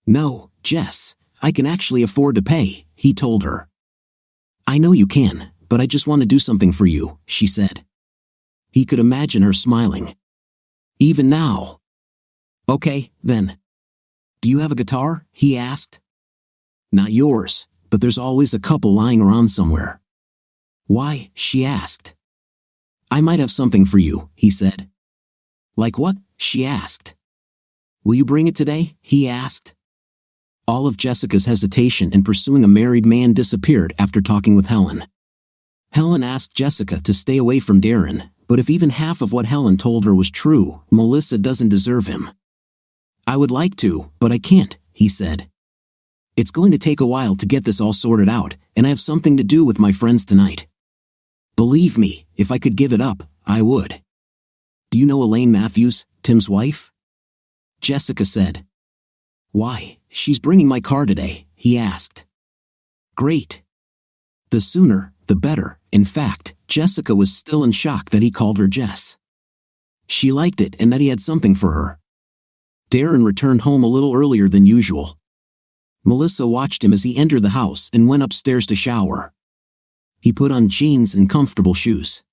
"No, Jess, I can actually afford to pay," he told her. "I know you can, but I just want to do something for you," she said. He could imagine her smiling. "Even now." "Okay, then. Do you have a guitar?" he asked. "Not yours, but there's always a couple lying around somewhere." "Why?" she asked. "I might have something for you," he said. "Like what?" she asked. "Will you bring it today?" he asked. All of Jessica's hesitation in pursuing a married man disappeared after talking with Helen. Helen asked Jessica to stay away from Darren, but if even half of what Helen told her was true, Melissa doesn't deserve him. "I would like to, but I can't," he said. "It's going to take a while to get this all sorted out, and I have something to do with my friends tonight. Believe me, if I could give it up, I would." "Do you know Elaine Matthews, Tim's wife?" Jessica said. "Why, she's bringing my car today," he asked. "Great. The sooner, the better." In fact, Jessica was still in shock that he called her Jess. She liked it and that he had something for her. Darren returned home a little earlier than usual. Melissa watched him as he entered the house and went upstairs to shower. He put on jeans and comfortable shoes.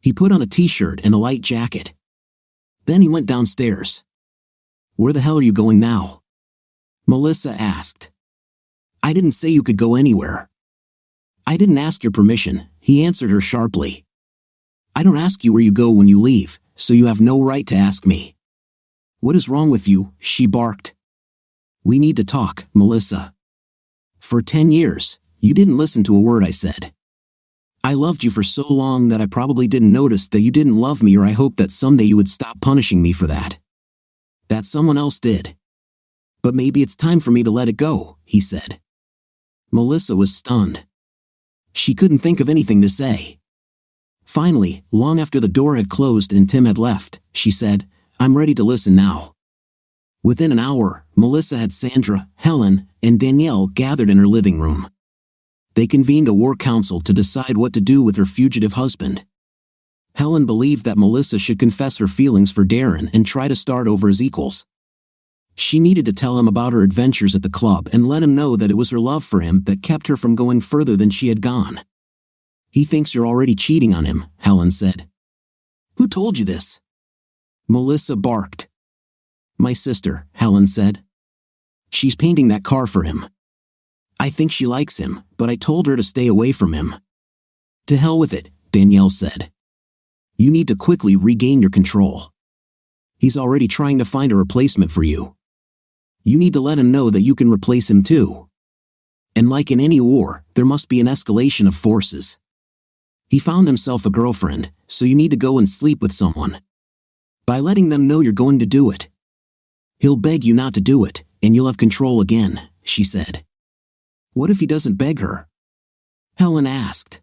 He put on a t-shirt and a light jacket. Then he went downstairs. "Where the hell are you going now?" Melissa asked. "I didn't say you could go anywhere." "I didn't ask your permission," he answered her sharply. "I don't ask you where you go when you leave, so you have no right to ask me." "What is wrong with you?" she barked. "We need to talk, Melissa. For 10 years, you didn't listen to a word I said. I loved you for so long that I probably didn't notice that you didn't love me, or I hoped that someday you would stop punishing me for that. That someone else did. But maybe it's time for me to let it go," he said. Melissa was stunned. She couldn't think of anything to say. Finally, long after the door had closed and Tim had left, she said, "I'm ready to listen now." Within an hour, Melissa had Sandra, Helen, and Danielle gathered in her living room. They convened a war council to decide what to do with her fugitive husband. Helen believed that Melissa should confess her feelings for Darren and try to start over as equals. She needed to tell him about her adventures at the club and let him know that it was her love for him that kept her from going further than she had gone. "He thinks you're already cheating on him," Helen said. Who told you this? Melissa barked. My sister, Helen said. She's painting that car for him. I think she likes him, but I told her to stay away from him. To hell with it, Danielle said. You need to quickly regain your control. He's already trying to find a replacement for you. You need to let him know that you can replace him too. And like in any war, there must be an escalation of forces. He found himself a girlfriend, so you need to go and sleep with someone. By letting them know you're going to do it. He'll beg you not to do it, and you'll have control again, she said. What if he doesn't beg her? Helen asked.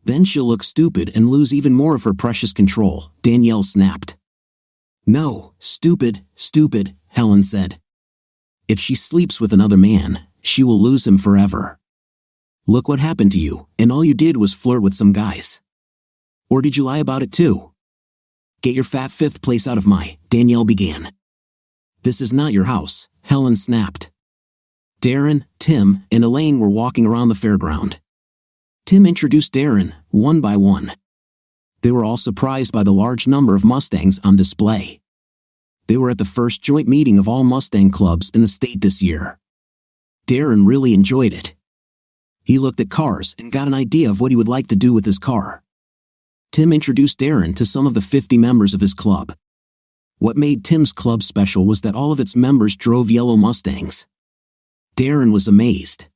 Then she'll look stupid and lose even more of her precious control, Danielle snapped. No, stupid, Helen said. If she sleeps with another man, she will lose him forever. Look what happened to you, and all you did was flirt with some guys. Or did you lie about it too? Get your fat fifth place out of my, Danielle began. This is not your house, Helen snapped. Darren, Tim, and Elaine were walking around the fairground. Tim introduced Darren, one by one. They were all surprised by the large number of Mustangs on display. They were at the first joint meeting of all Mustang clubs in the state this year. Darren really enjoyed it. He looked at cars and got an idea of what he would like to do with his car. Tim introduced Darren to some of the 50 members of his club. What made Tim's club special was that all of its members drove yellow Mustangs. Darren was amazed.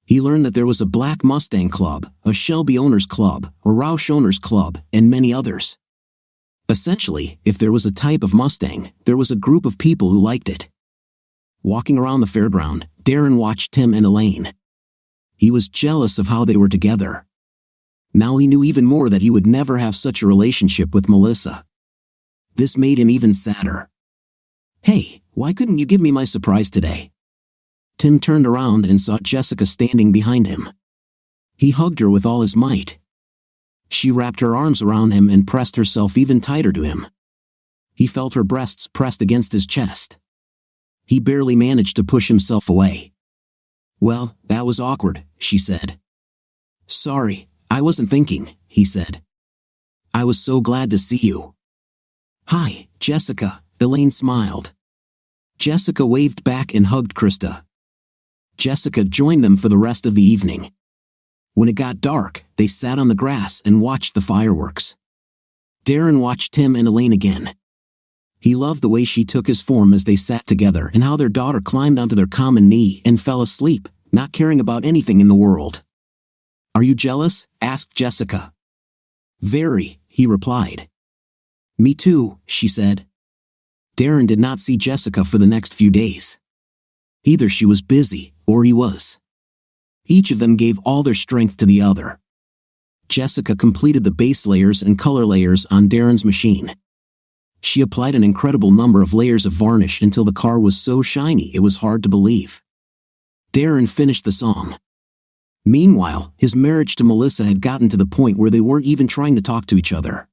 He learned that there was a Black Mustang Club, a Shelby Owners Club, a Roush Owners Club, and many others. Essentially, if there was a type of Mustang, there was a group of people who liked it. Walking around the fairground, Darren watched Tim and Elaine. He was jealous of how they were together. Now he knew even more that he would never have such a relationship with Melissa. This made him even sadder. Hey, why couldn't you give me my surprise today? Tim turned around and saw Jessica standing behind him. He hugged her with all his might. She wrapped her arms around him and pressed herself even tighter to him. He felt her breasts pressed against his chest. He barely managed to push himself away. Well, that was awkward, she said. Sorry, I wasn't thinking, he said. I was so glad to see you. Hi, Jessica, Elaine smiled. Jessica waved back and hugged Krista. Jessica joined them for the rest of the evening. When it got dark, they sat on the grass and watched the fireworks. Darren watched Tim and Elaine again. He loved the way she took his form as they sat together and how their daughter climbed onto their common knee and fell asleep, not caring about anything in the world. Are you jealous? Asked Jessica. Very, he replied. Me too, she said. Darren did not see Jessica for the next few days. Either she was busy, or he was. Each of them gave all their strength to the other. Jessica completed the base layers and color layers on Darren's machine. She applied an incredible number of layers of varnish until the car was so shiny it was hard to believe. Darren finished the song. Meanwhile, his marriage to Melissa had gotten to the point where they weren't even trying to talk to each other.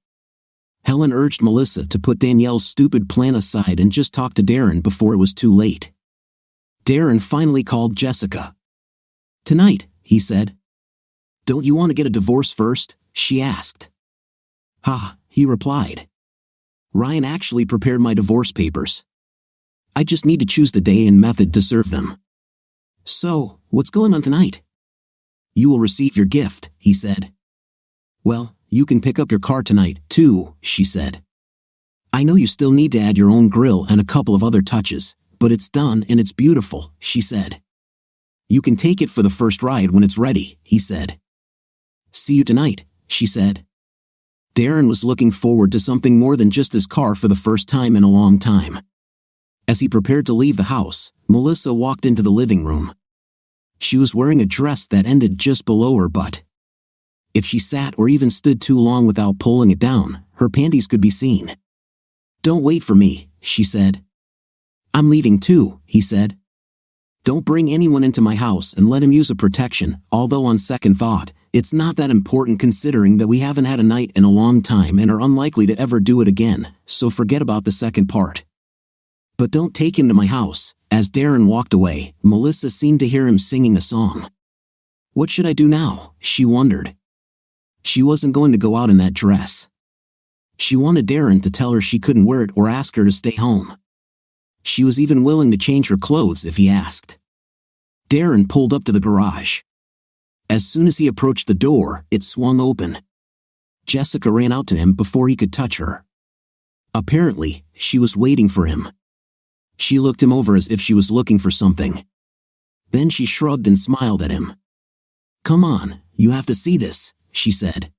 Helen urged Melissa to put Danielle's stupid plan aside and just talk to Darren before it was too late. Darren finally called Jessica. Tonight, he said. Don't you want to get a divorce first? She asked. Ha, he replied. Ryan actually prepared my divorce papers. I just need to choose the day and method to serve them. So, what's going on tonight? You will receive your gift, he said. Well, you can pick up your car tonight, too, she said. I know you still need to add your own grill and a couple of other touches, but it's done and it's beautiful, she said. You can take it for the first ride when it's ready, he said. See you tonight, she said. Darren was looking forward to something more than just his car for the first time in a long time. As he prepared to leave the house, Melissa walked into the living room. She was wearing a dress that ended just below her butt. If she sat or even stood too long without pulling it down, her panties could be seen. Don't wait for me, she said. I'm leaving too, he said. Don't bring anyone into my house and let him use a protection, although on second thought, it's not that important considering that we haven't had a night in a long time and are unlikely to ever do it again, so forget about the second part. But don't take him to my house. As Darren walked away, Melissa seemed to hear him singing a song. What should I do now? She wondered. She wasn't going to go out in that dress. She wanted Darren to tell her she couldn't wear it or ask her to stay home. She was even willing to change her clothes if he asked. Darren pulled up to the garage. As soon as he approached the door, it swung open. Jessica ran out to him before he could touch her. Apparently, she was waiting for him. She looked him over as if she was looking for something. Then she shrugged and smiled at him. "Come on, you have to see this," she said.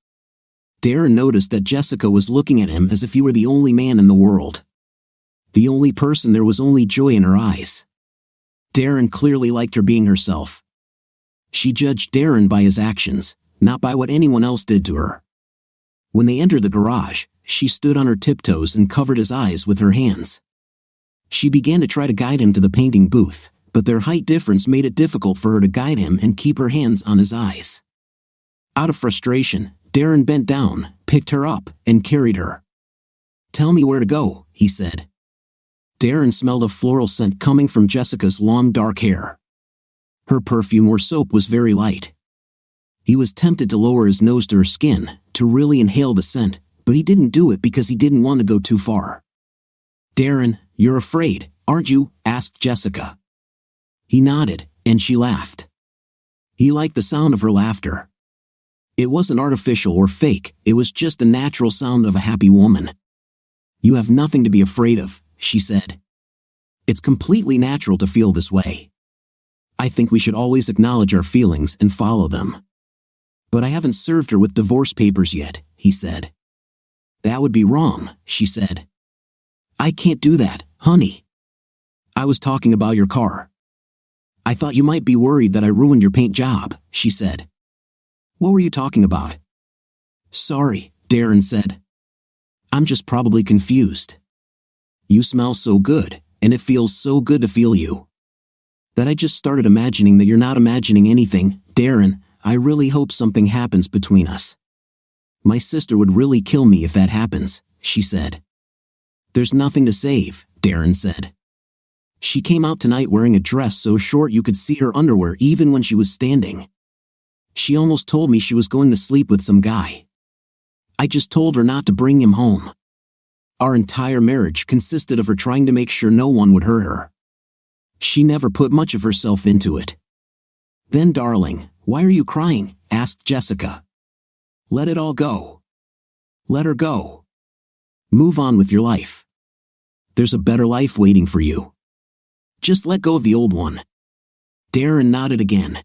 Darren noticed that Jessica was looking at him as if he were the only man in the world. The only person there was only joy in her eyes. Darren clearly liked her being herself. She judged Darren by his actions, not by what anyone else did to her. When they entered the garage, she stood on her tiptoes and covered his eyes with her hands. She began to try to guide him to the painting booth, but their height difference made it difficult for her to guide him and keep her hands on his eyes. Out of frustration, Darren bent down, picked her up, and carried her. "Tell me where to go," he said. Darren smelled a floral scent coming from Jessica's long dark hair. Her perfume or soap was very light. He was tempted to lower his nose to her skin, to really inhale the scent, but he didn't do it because he didn't want to go too far. "Darren, you're afraid, aren't you?" asked Jessica. He nodded, and she laughed. He liked the sound of her laughter. It wasn't artificial or fake, it was just the natural sound of a happy woman. "You have nothing to be afraid of," she said. "It's completely natural to feel this way. I think we should always acknowledge our feelings and follow them." "But I haven't served her with divorce papers yet," he said. "That would be wrong," she said. "I can't do that, honey. I was talking about your car. I thought you might be worried that I ruined your paint job," she said. "What were you talking about?" "Sorry," Darren said. "I'm just probably confused. You smell so good, and it feels so good to feel you, that I just started imagining that you're not imagining anything. Darren, I really hope something happens between us. My sister would really kill me if that happens," she said. "There's nothing to save," Darren said. "She came out tonight wearing a dress so short you could see her underwear even when she was standing. She almost told me she was going to sleep with some guy. I just told her not to bring him home. Our entire marriage consisted of her trying to make sure no one would hurt her. She never put much of herself into it." "Then, darling, why are you crying?" asked Jessica. "Let it all go. Let her go. Move on with your life. There's a better life waiting for you. Just let go of the old one." Darren nodded again.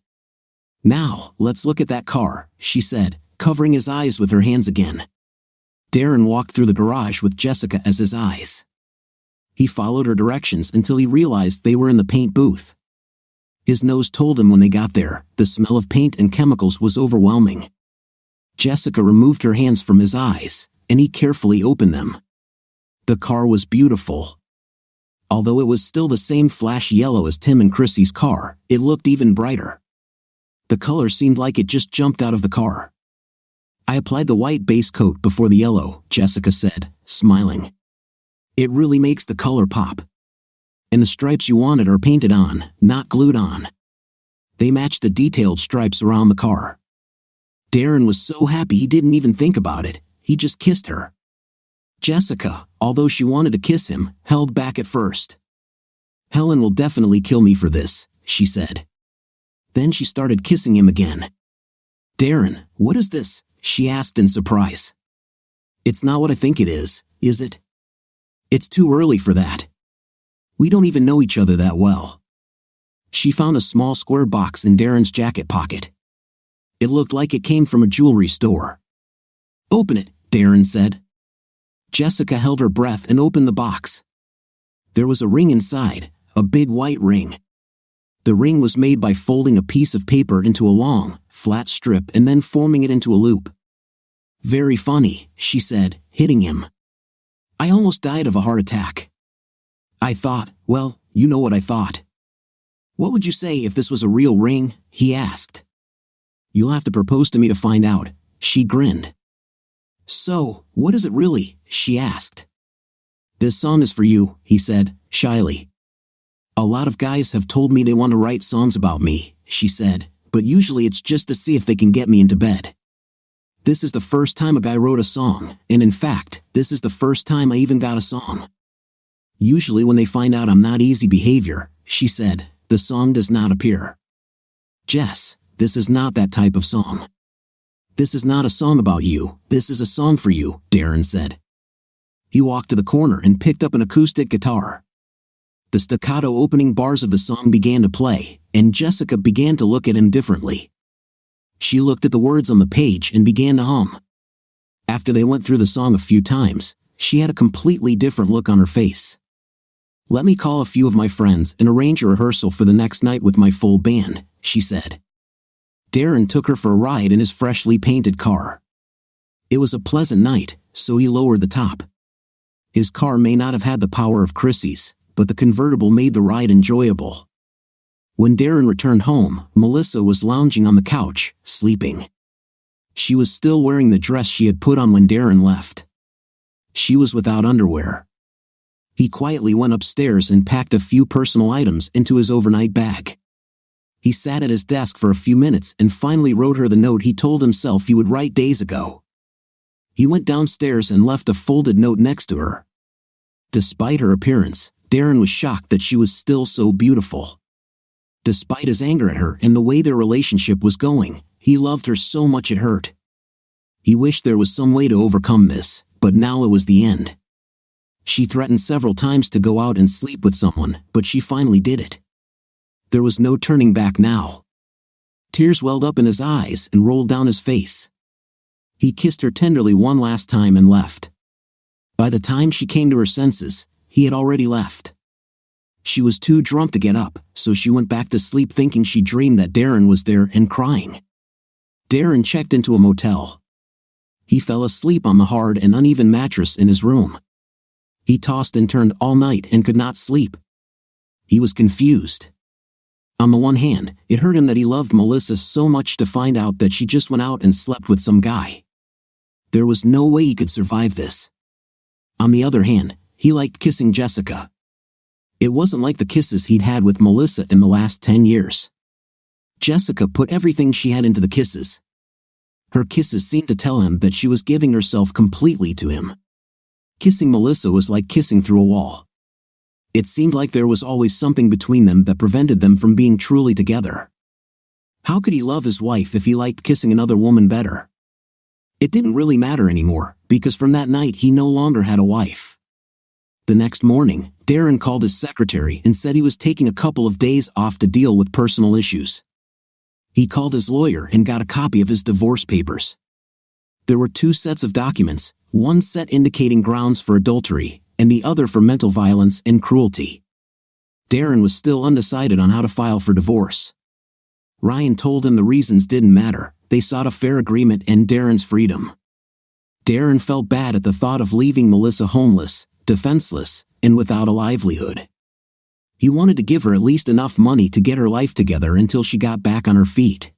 "Now, let's look at that car," she said, covering his eyes with her hands again. Darren walked through the garage with Jessica as his eyes. He followed her directions until he realized they were in the paint booth. His nose told him when they got there, the smell of paint and chemicals was overwhelming. Jessica removed her hands from his eyes, and he carefully opened them. The car was beautiful. Although it was still the same flashy yellow as Tim and Chrissy's car, it looked even brighter. The color seemed like it just jumped out of the car. "I applied the white base coat before the yellow," Jessica said, smiling. "It really makes the color pop. And the stripes you wanted are painted on, not glued on. They match the detailed stripes around the car." Darren was so happy he didn't even think about it, he just kissed her. Jessica, although she wanted to kiss him, held back at first. "Helen will definitely kill me for this," she said. Then she started kissing him again. "Darren, what is this?" she asked in surprise. "It's not what I think it is it? It's too early for that. We don't even know each other that well." She found a small square box in Darren's jacket pocket. It looked like it came from a jewelry store. "Open it," Darren said. Jessica held her breath and opened the box. There was a ring inside, a big white ring. The ring was made by folding a piece of paper into a long, flat strip and then forming it into a loop. "Very funny," she said, hitting him. "I almost died of a heart attack. I thought, well, you know what I thought." "What would you say if this was a real ring?" he asked. "You'll have to propose to me to find out," she grinned. "So, what is it really?" she asked. "This song is for you," he said, shyly. "A lot of guys have told me they want to write songs about me," she said, "but usually it's just to see if they can get me into bed. This is the first time a guy wrote a song, and in fact, this is the first time I even got a song. Usually when they find out I'm not easy behavior, she said, the song does not appear. Jess, this is not that type of song. This is not a song about you, this is a song for you, Darren said. He walked to the corner and picked up an acoustic guitar. The staccato opening bars of the song began to play, and Jessica began to look at him differently. She looked at the words on the page and began to hum. After they went through the song a few times, she had a completely different look on her face. Let me call a few of my friends and arrange a rehearsal for the next night with my full band, she said. Darren took her for a ride in his freshly painted car. It was a pleasant night, so he lowered the top. His car may not have had the power of Chrissy's, but the convertible made the ride enjoyable. When Darren returned home, Melissa was lounging on the couch, sleeping. She was still wearing the dress she had put on when Darren left. She was without underwear. He quietly went upstairs and packed a few personal items into his overnight bag. He sat at his desk for a few minutes and finally wrote her the note he told himself he would write days ago. He went downstairs and left a folded note next to her. Despite her appearance, Darren was shocked that she was still so beautiful. Despite his anger at her and the way their relationship was going, he loved her so much it hurt. He wished there was some way to overcome this, but now it was the end. She threatened several times to go out and sleep with someone, but she finally did it. There was no turning back now. Tears welled up in his eyes and rolled down his face. He kissed her tenderly one last time and left. By the time she came to her senses, he had already left. She was too drunk to get up, so she went back to sleep thinking she dreamed that Darren was there and crying. Darren checked into a motel. He fell asleep on the hard and uneven mattress in his room. He tossed and turned all night and could not sleep. He was confused. On the one hand, it hurt him that he loved Melissa so much to find out that she just went out and slept with some guy. There was no way he could survive this. On the other hand, he liked kissing Jessica. It wasn't like the kisses he'd had with Melissa in the last 10 years. Jessica put everything she had into the kisses. Her kisses seemed to tell him that she was giving herself completely to him. Kissing Melissa was like kissing through a wall. It seemed like there was always something between them that prevented them from being truly together. How could he love his wife if he liked kissing another woman better? It didn't really matter anymore, because from that night he no longer had a wife. The next morning, Darren called his secretary and said he was taking a couple of days off to deal with personal issues. He called his lawyer and got a copy of his divorce papers. There were 2 sets of documents, one set indicating grounds for adultery, and the other for mental violence and cruelty. Darren was still undecided on how to file for divorce. Ryan told him the reasons didn't matter, they sought a fair agreement and Darren's freedom. Darren felt bad at the thought of leaving Melissa homeless, defenseless, and without a livelihood. He wanted to give her at least enough money to get her life together until she got back on her feet.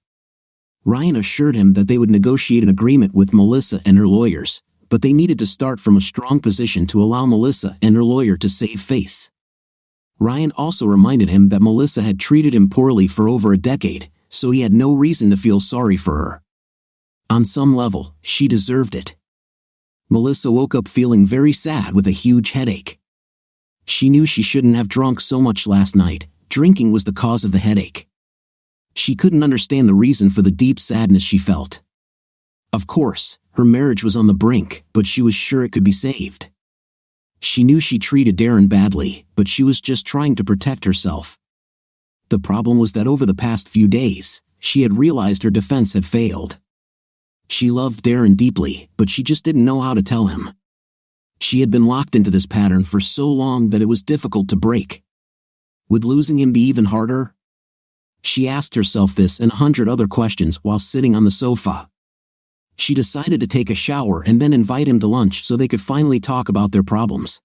Ryan assured him that they would negotiate an agreement with Melissa and her lawyers, but they needed to start from a strong position to allow Melissa and her lawyer to save face. Ryan also reminded him that Melissa had treated him poorly for over a decade, so he had no reason to feel sorry for her. On some level, she deserved it. Melissa woke up feeling very sad with a huge headache. She knew she shouldn't have drunk so much last night. Drinking was the cause of the headache. She couldn't understand the reason for the deep sadness she felt. Of course, her marriage was on the brink, but she was sure it could be saved. She knew she treated Darren badly, but she was just trying to protect herself. The problem was that over the past few days, she had realized her defense had failed. She loved Darren deeply, but she just didn't know how to tell him. She had been locked into this pattern for so long that it was difficult to break. Would losing him be even harder? She asked herself this and 100 other questions while sitting on the sofa. She decided to take a shower and then invite him to lunch so they could finally talk about their problems.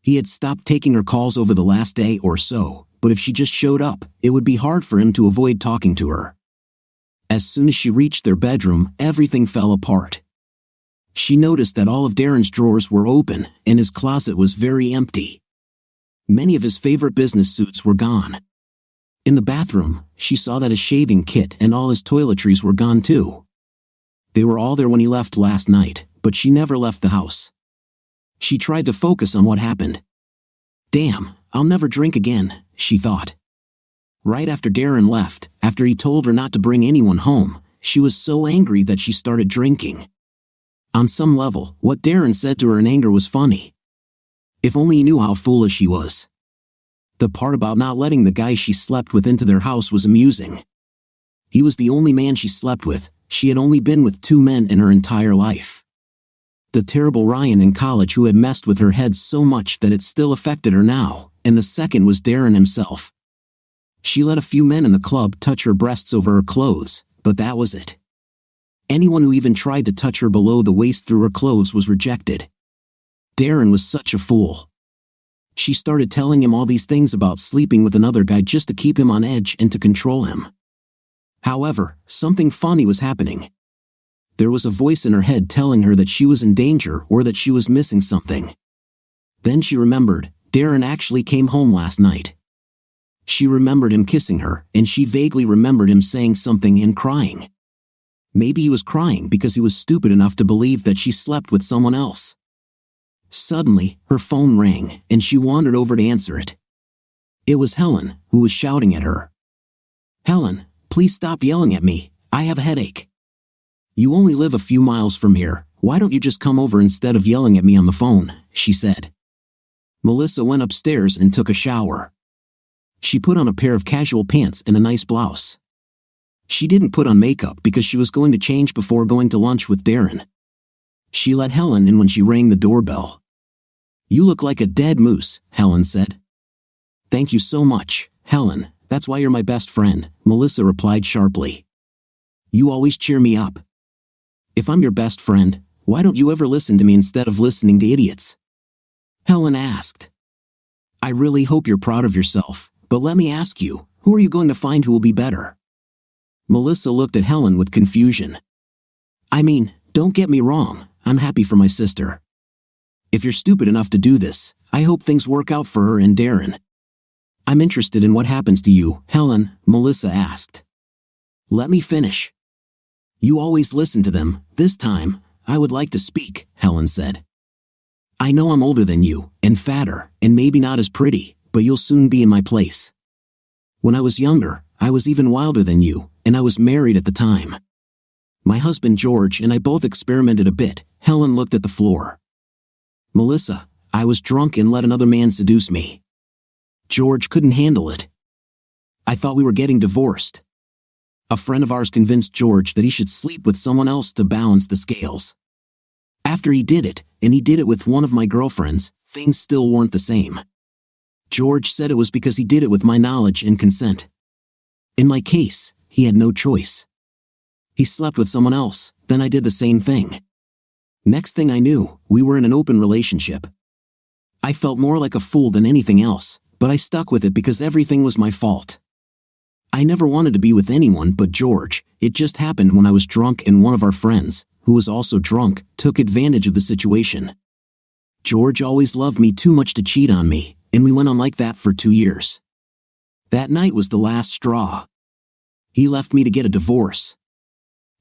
He had stopped taking her calls over the last day or so, but if she just showed up, it would be hard for him to avoid talking to her. As soon as she reached their bedroom, everything fell apart. She noticed that all of Darren's drawers were open, and his closet was very empty. Many of his favorite business suits were gone. In the bathroom, she saw that his shaving kit and all his toiletries were gone too. They were all there when he left last night, but she never left the house. She tried to focus on what happened. Damn, I'll never drink again, she thought. Right after Darren left, after he told her not to bring anyone home, she was so angry that she started drinking. On some level, what Darren said to her in anger was funny. If only he knew how foolish he was. The part about not letting the guy she slept with into their house was amusing. He was the only man she slept with. She had only been with 2 men in her entire life. The terrible Ryan in college who had messed with her head so much that it still affected her now, and the second was Darren himself. She let a few men in the club touch her breasts over her clothes, but that was it. Anyone who even tried to touch her below the waist through her clothes was rejected. Darren was such a fool. She started telling him all these things about sleeping with another guy just to keep him on edge and to control him. However, something funny was happening. There was a voice in her head telling her that she was in danger or that she was missing something. Then she remembered, Darren actually came home last night. She remembered him kissing her, and she vaguely remembered him saying something and crying. Maybe he was crying because he was stupid enough to believe that she slept with someone else. Suddenly, her phone rang, and she wandered over to answer it. It was Helen, who was shouting at her. "Helen, please stop yelling at me, I have a headache. You only live a few miles from here, why don't you just come over instead of yelling at me on the phone," she said. Melissa went upstairs and took a shower. She put on a pair of casual pants and a nice blouse. She didn't put on makeup because she was going to change before going to lunch with Darren. She let Helen in when she rang the doorbell. "You look like a dead moose," Helen said. "Thank you so much, Helen, that's why you're my best friend," Melissa replied sharply. "You always cheer me up. If I'm your best friend, why don't you ever listen to me instead of listening to idiots?" Helen asked. "I really hope you're proud of yourself, but let me ask you, who are you going to find who will be better?" Melissa looked at Helen with confusion. "I mean, don't get me wrong, I'm happy for my sister. If you're stupid enough to do this, I hope things work out for her and Darren." "I'm interested in what happens to you, Helen," Melissa asked. "Let me finish." "You always listen to them, this time, I would like to speak," Helen said. "I know I'm older than you, and fatter, and maybe not as pretty, but you'll soon be in my place. When I was younger, I was even wilder than you, and I was married at the time. My husband George and I both experimented a bit." Helen looked at the floor. "Melissa, I was drunk and let another man seduce me. George couldn't handle it. I thought we were getting divorced. A friend of ours convinced George that he should sleep with someone else to balance the scales. After he did it, and he did it with one of my girlfriends, things still weren't the same. George said it was because he did it with my knowledge and consent. In my case, he had no choice. He slept with someone else, then I did the same thing. Next thing I knew, we were in an open relationship. I felt more like a fool than anything else, but I stuck with it because everything was my fault. I never wanted to be with anyone but George. It just happened when I was drunk and one of our friends, who was also drunk, took advantage of the situation. George always loved me too much to cheat on me, and we went on like that for 2 years. That night was the last straw. He left me to get a divorce.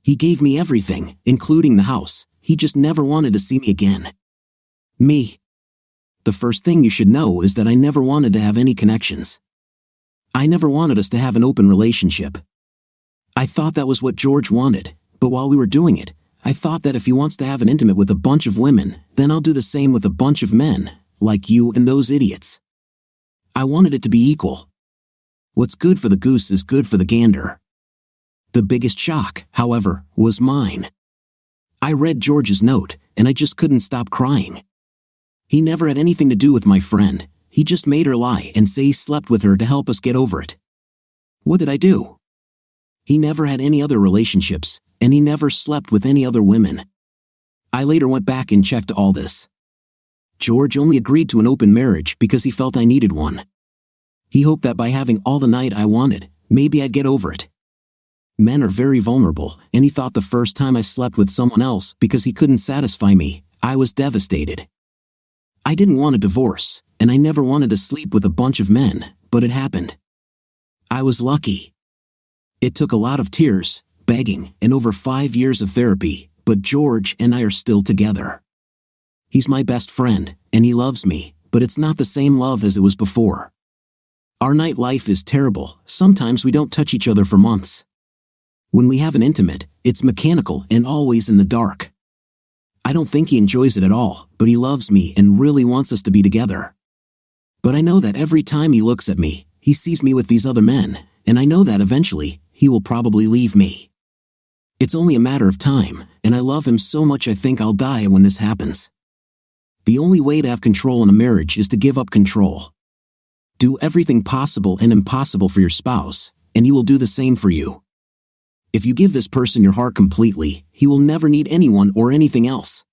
He gave me everything, including the house. He just never wanted to see me again. Me. The first thing you should know is that I never wanted to have any connections. I never wanted us to have an open relationship. I thought that was what George wanted, but while we were doing it, I thought that if he wants to have an intimate with a bunch of women, then I'll do the same with a bunch of men, like you and those idiots. I wanted it to be equal. What's good for the goose is good for the gander. The biggest shock, however, was mine. I read George's note, and I just couldn't stop crying. He never had anything to do with my friend. He just made her lie and say he slept with her to help us get over it. What did I do? He never had any other relationships, and he never slept with any other women. I later went back and checked all this. George only agreed to an open marriage because he felt I needed one. He hoped that by having all the night I wanted, maybe I'd get over it. Men are very vulnerable, and he thought the first time I slept with someone else because he couldn't satisfy me, I was devastated. I didn't want a divorce, and I never wanted to sleep with a bunch of men, but it happened. I was lucky. It took a lot of tears, begging, and over 5 years of therapy, but George and I are still together. He's my best friend, and he loves me, but it's not the same love as it was before. Our night life is terrible. Sometimes we don't touch each other for months. When we have an intimate, it's mechanical and always in the dark. I don't think he enjoys it at all, but he loves me and really wants us to be together. But I know that every time he looks at me, he sees me with these other men, and I know that eventually, he will probably leave me. It's only a matter of time, and I love him so much I think I'll die when this happens. The only way to have control in a marriage is to give up control. Do everything possible and impossible for your spouse, and he will do the same for you. If you give this person your heart completely, he will never need anyone or anything else.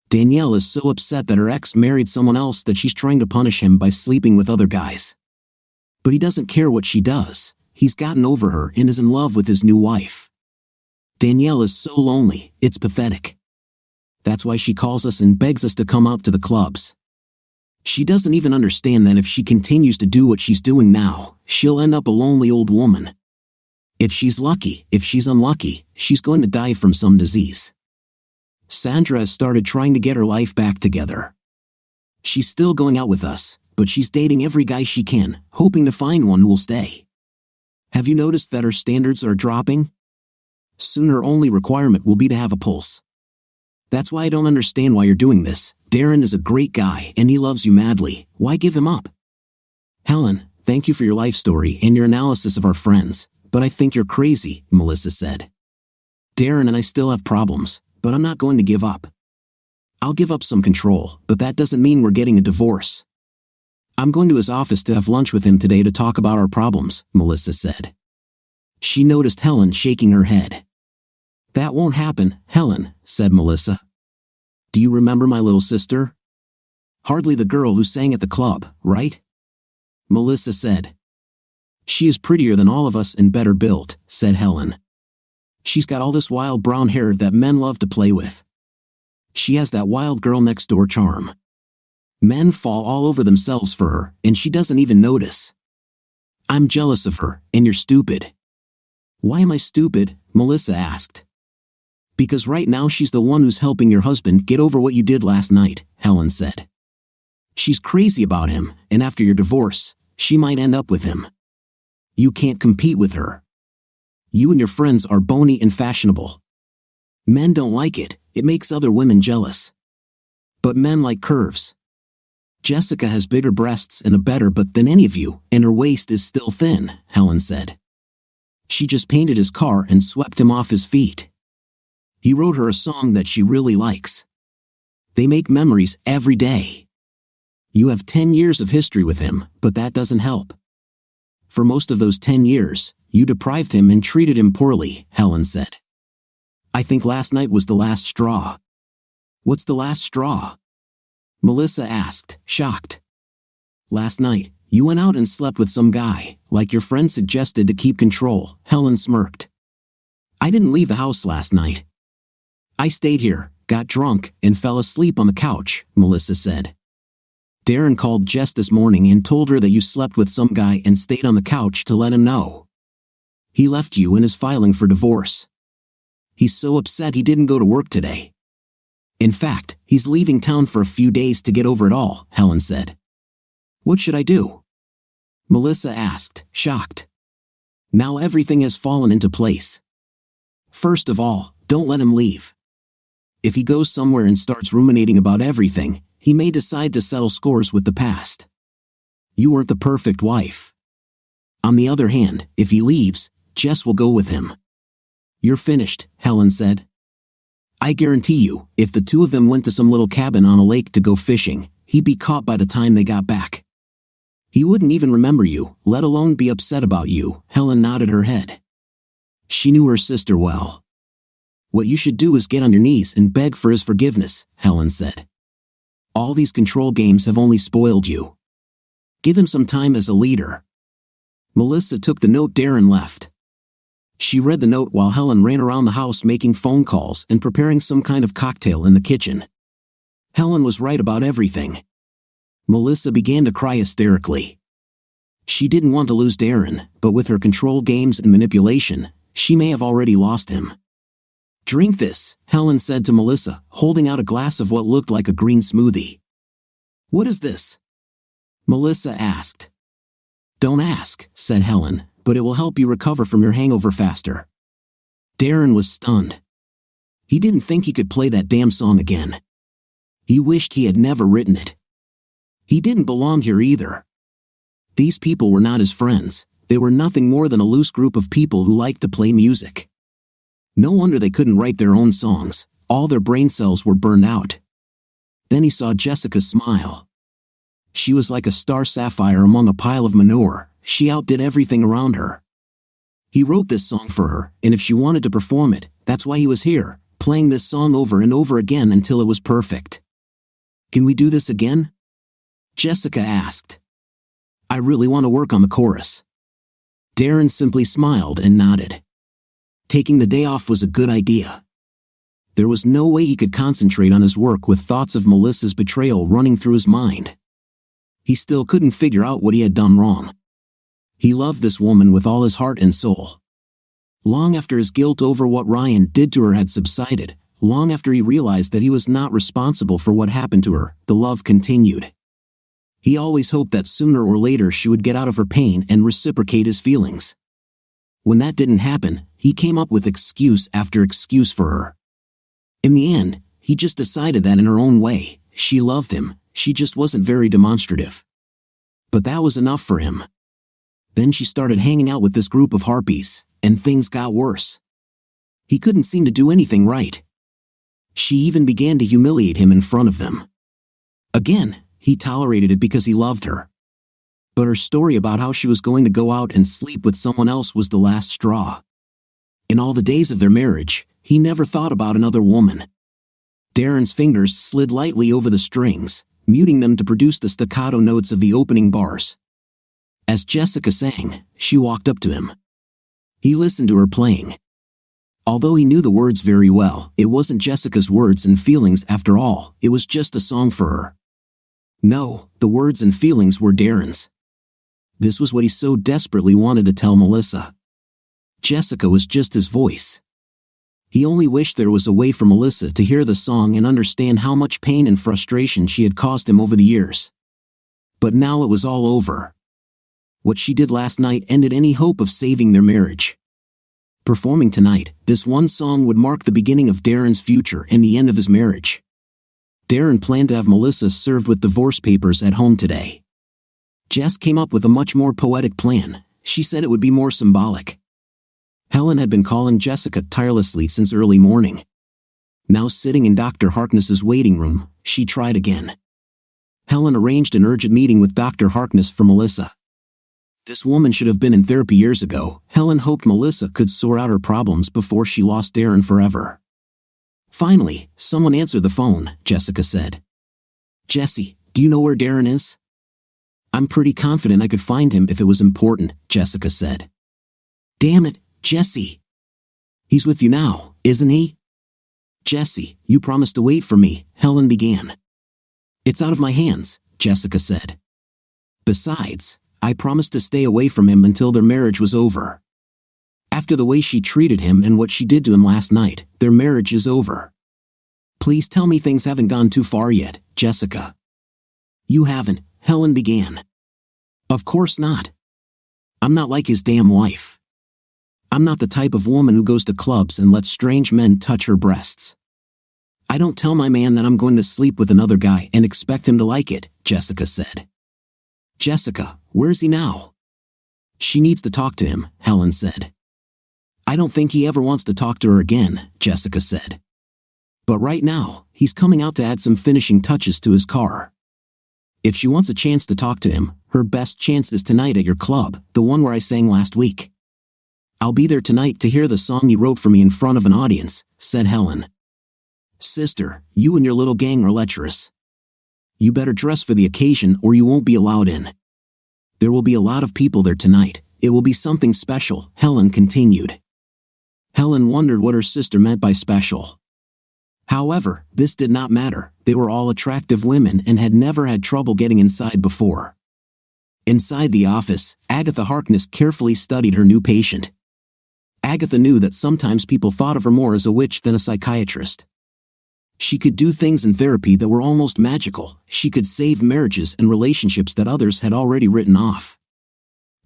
Danielle is so upset that her ex married someone else that she's trying to punish him by sleeping with other guys. But he doesn't care what she does. He's gotten over her and is in love with his new wife. Danielle is so lonely, it's pathetic. That's why she calls us and begs us to come out to the clubs. She doesn't even understand that if she continues to do what she's doing now, she'll end up a lonely old woman. If she's lucky, if she's unlucky, she's going to die from some disease. Sandra has started trying to get her life back together. She's still going out with us, but she's dating every guy she can, hoping to find one who will stay. Have you noticed that her standards are dropping? Soon her only requirement will be to have a pulse. That's why I don't understand why you're doing this. Darren is a great guy and he loves you madly. Why give him up? Helen, thank you for your life story and your analysis of our friends, but I think you're crazy, Melissa said. Darren and I still have problems, but I'm not going to give up. I'll give up some control, but that doesn't mean we're getting a divorce. I'm going to his office to have lunch with him today to talk about our problems, Melissa said. She noticed Helen shaking her head. That won't happen, Helen, said Melissa. Do you remember my little sister? Hardly the girl who sang at the club, right? Melissa said. She is prettier than all of us and better built, said Helen. She's got all this wild brown hair that men love to play with. She has that wild girl next door charm. Men fall all over themselves for her, and she doesn't even notice. I'm jealous of her, and you're stupid. Why am I stupid? Melissa asked. Because right now she's the one who's helping your husband get over what you did last night, Helen said. She's crazy about him, and after your divorce, she might end up with him. You can't compete with her. You and your friends are bony and fashionable. Men don't like it, it makes other women jealous. But men like curves. Jessica has bigger breasts and a better butt than any of you, and her waist is still thin, Helen said. She just painted his car and swept him off his feet. He wrote her a song that she really likes. They make memories every day. You have 10 years of history with him, but that doesn't help. For most of those 10 years, you deprived him and treated him poorly, Helen said. I think last night was the last straw. What's the last straw? Melissa asked, shocked. Last night, you went out and slept with some guy, like your friend suggested to keep control, Helen smirked. I didn't leave the house last night. I stayed here, got drunk, and fell asleep on the couch, Melissa said. Darren called Jess this morning and told her that you slept with some guy and stayed on the couch to let him know. He left you and is filing for divorce. He's so upset he didn't go to work today. In fact, he's leaving town for a few days to get over it all, Helen said. What should I do? Melissa asked, shocked. Now everything has fallen into place. First of all, don't let him leave. If he goes somewhere and starts ruminating about everything, he may decide to settle scores with the past. You weren't the perfect wife. On the other hand, if he leaves, Jess will go with him. You're finished, Helen said. I guarantee you, if the two of them went to some little cabin on a lake to go fishing, he'd be caught by the time they got back. He wouldn't even remember you, let alone be upset about you, Helen nodded her head. She knew her sister well. What you should do is get on your knees and beg for his forgiveness, Helen said. All these control games have only spoiled you. Give him some time as a leader. Melissa took the note Darren left. She read the note while Helen ran around the house making phone calls and preparing some kind of cocktail in the kitchen. Helen was right about everything. Melissa began to cry hysterically. She didn't want to lose Darren, but with her control games and manipulation, she may have already lost him. "Drink this," Helen said to Melissa, holding out a glass of what looked like a green smoothie. "What is this?" Melissa asked. "Don't ask," said Helen, "but it will help you recover from your hangover faster." Darren was stunned. He didn't think he could play that damn song again. He wished he had never written it. He didn't belong here either. These people were not his friends. They were nothing more than a loose group of people who liked to play music. No wonder they couldn't write their own songs. All their brain cells were burned out. Then he saw Jessica smile. She was like a star sapphire among a pile of manure. She outdid everything around her. He wrote this song for her, and if she wanted to perform it, that's why he was here, playing this song over and over again until it was perfect. "Can we do this again?" Jessica asked. "I really want to work on the chorus." Darren simply smiled and nodded. Taking the day off was a good idea. There was no way he could concentrate on his work with thoughts of Melissa's betrayal running through his mind. He still couldn't figure out what he had done wrong. He loved this woman with all his heart and soul. Long after his guilt over what Ryan did to her had subsided, long after he realized that he was not responsible for what happened to her, the love continued. He always hoped that sooner or later she would get out of her pain and reciprocate his feelings. When that didn't happen, he came up with excuse after excuse for her. In the end, he just decided that in her own way, she loved him, she just wasn't very demonstrative. But that was enough for him. Then she started hanging out with this group of harpies, and things got worse. He couldn't seem to do anything right. She even began to humiliate him in front of them. Again, he tolerated it because he loved her. But her story about how she was going to go out and sleep with someone else was the last straw. In all the days of their marriage, he never thought about another woman. Darren's fingers slid lightly over the strings, muting them to produce the staccato notes of the opening bars. As Jessica sang, she walked up to him. He listened to her playing. Although he knew the words very well, it wasn't Jessica's words and feelings after all, it was just a song for her. No, the words and feelings were Darren's. This was what he so desperately wanted to tell Melissa. Jessica was just his voice. He only wished there was a way for Melissa to hear the song and understand how much pain and frustration she had caused him over the years. But now it was all over. What she did last night ended any hope of saving their marriage. Performing tonight, this one song would mark the beginning of Darren's future and the end of his marriage. Darren planned to have Melissa served with divorce papers at home today. Jess came up with a much more poetic plan. She said it would be more symbolic. Helen had been calling Jessica tirelessly since early morning. Now sitting in Dr. Harkness's waiting room, she tried again. Helen arranged an urgent meeting with Dr. Harkness for Melissa. This woman should have been in therapy years ago. Helen hoped Melissa could sort out her problems before she lost Darren forever. Finally, someone answered the phone, Jessica said. "Jessie, do you know where Darren is?" "I'm pretty confident I could find him if it was important," Jessica said. "Damn it, Jessie. He's with you now, isn't he?" "Jessie, you promised to wait for me," Helen began. "It's out of my hands," Jessica said. "Besides, I promised to stay away from him until their marriage was over. After the way she treated him and what she did to him last night, their marriage is over. Please tell me things haven't gone too far yet, Jessica." "You haven't," Helen began. "Of course not. I'm not like his damn wife. I'm not the type of woman who goes to clubs and lets strange men touch her breasts. I don't tell my man that I'm going to sleep with another guy and expect him to like it," Jessica said. "Jessica, where is he now?" "She needs to talk to him," Helen said. "I don't think he ever wants to talk to her again," Jessica said. "But right now, he's coming out to add some finishing touches to his car. If she wants a chance to talk to him, her best chance is tonight at your club, the one where I sang last week. I'll be there tonight to hear the song he wrote for me in front of an audience," said Helen. "Sister, you and your little gang are lecherous. You better dress for the occasion or you won't be allowed in. There will be a lot of people there tonight. It will be something special," Helen continued. Helen wondered what her sister meant by special. However, this did not matter. They were all attractive women and had never had trouble getting inside before. Inside the office, Agatha Harkness carefully studied her new patient. Agatha knew that sometimes people thought of her more as a witch than a psychiatrist. She could do things in therapy that were almost magical. She could save marriages and relationships that others had already written off.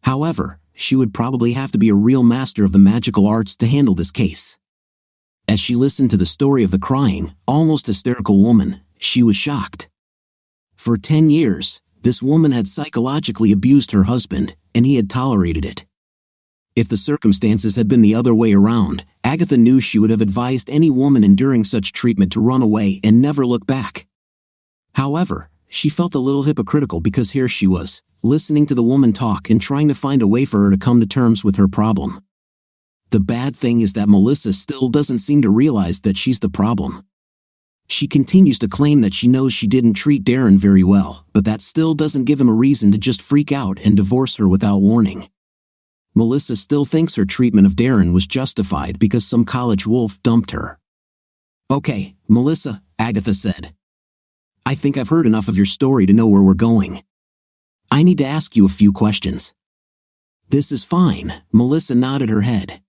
However, she would probably have to be a real master of the magical arts to handle this case. As she listened to the story of the crying, almost hysterical woman, she was shocked. For 10 years, this woman had psychologically abused her husband, and he had tolerated it. If the circumstances had been the other way around, Agatha knew she would have advised any woman enduring such treatment to run away and never look back. However, she felt a little hypocritical because here she was, listening to the woman talk and trying to find a way for her to come to terms with her problem. The bad thing is that Melissa still doesn't seem to realize that she's the problem. She continues to claim that she knows she didn't treat Darren very well, but that still doesn't give him a reason to just freak out and divorce her without warning. Melissa still thinks her treatment of Darren was justified because some college wolf dumped her. "Okay, Melissa," Agatha said. "I think I've heard enough of your story to know where we're going. I need to ask you a few questions." "This is fine," Melissa nodded her head.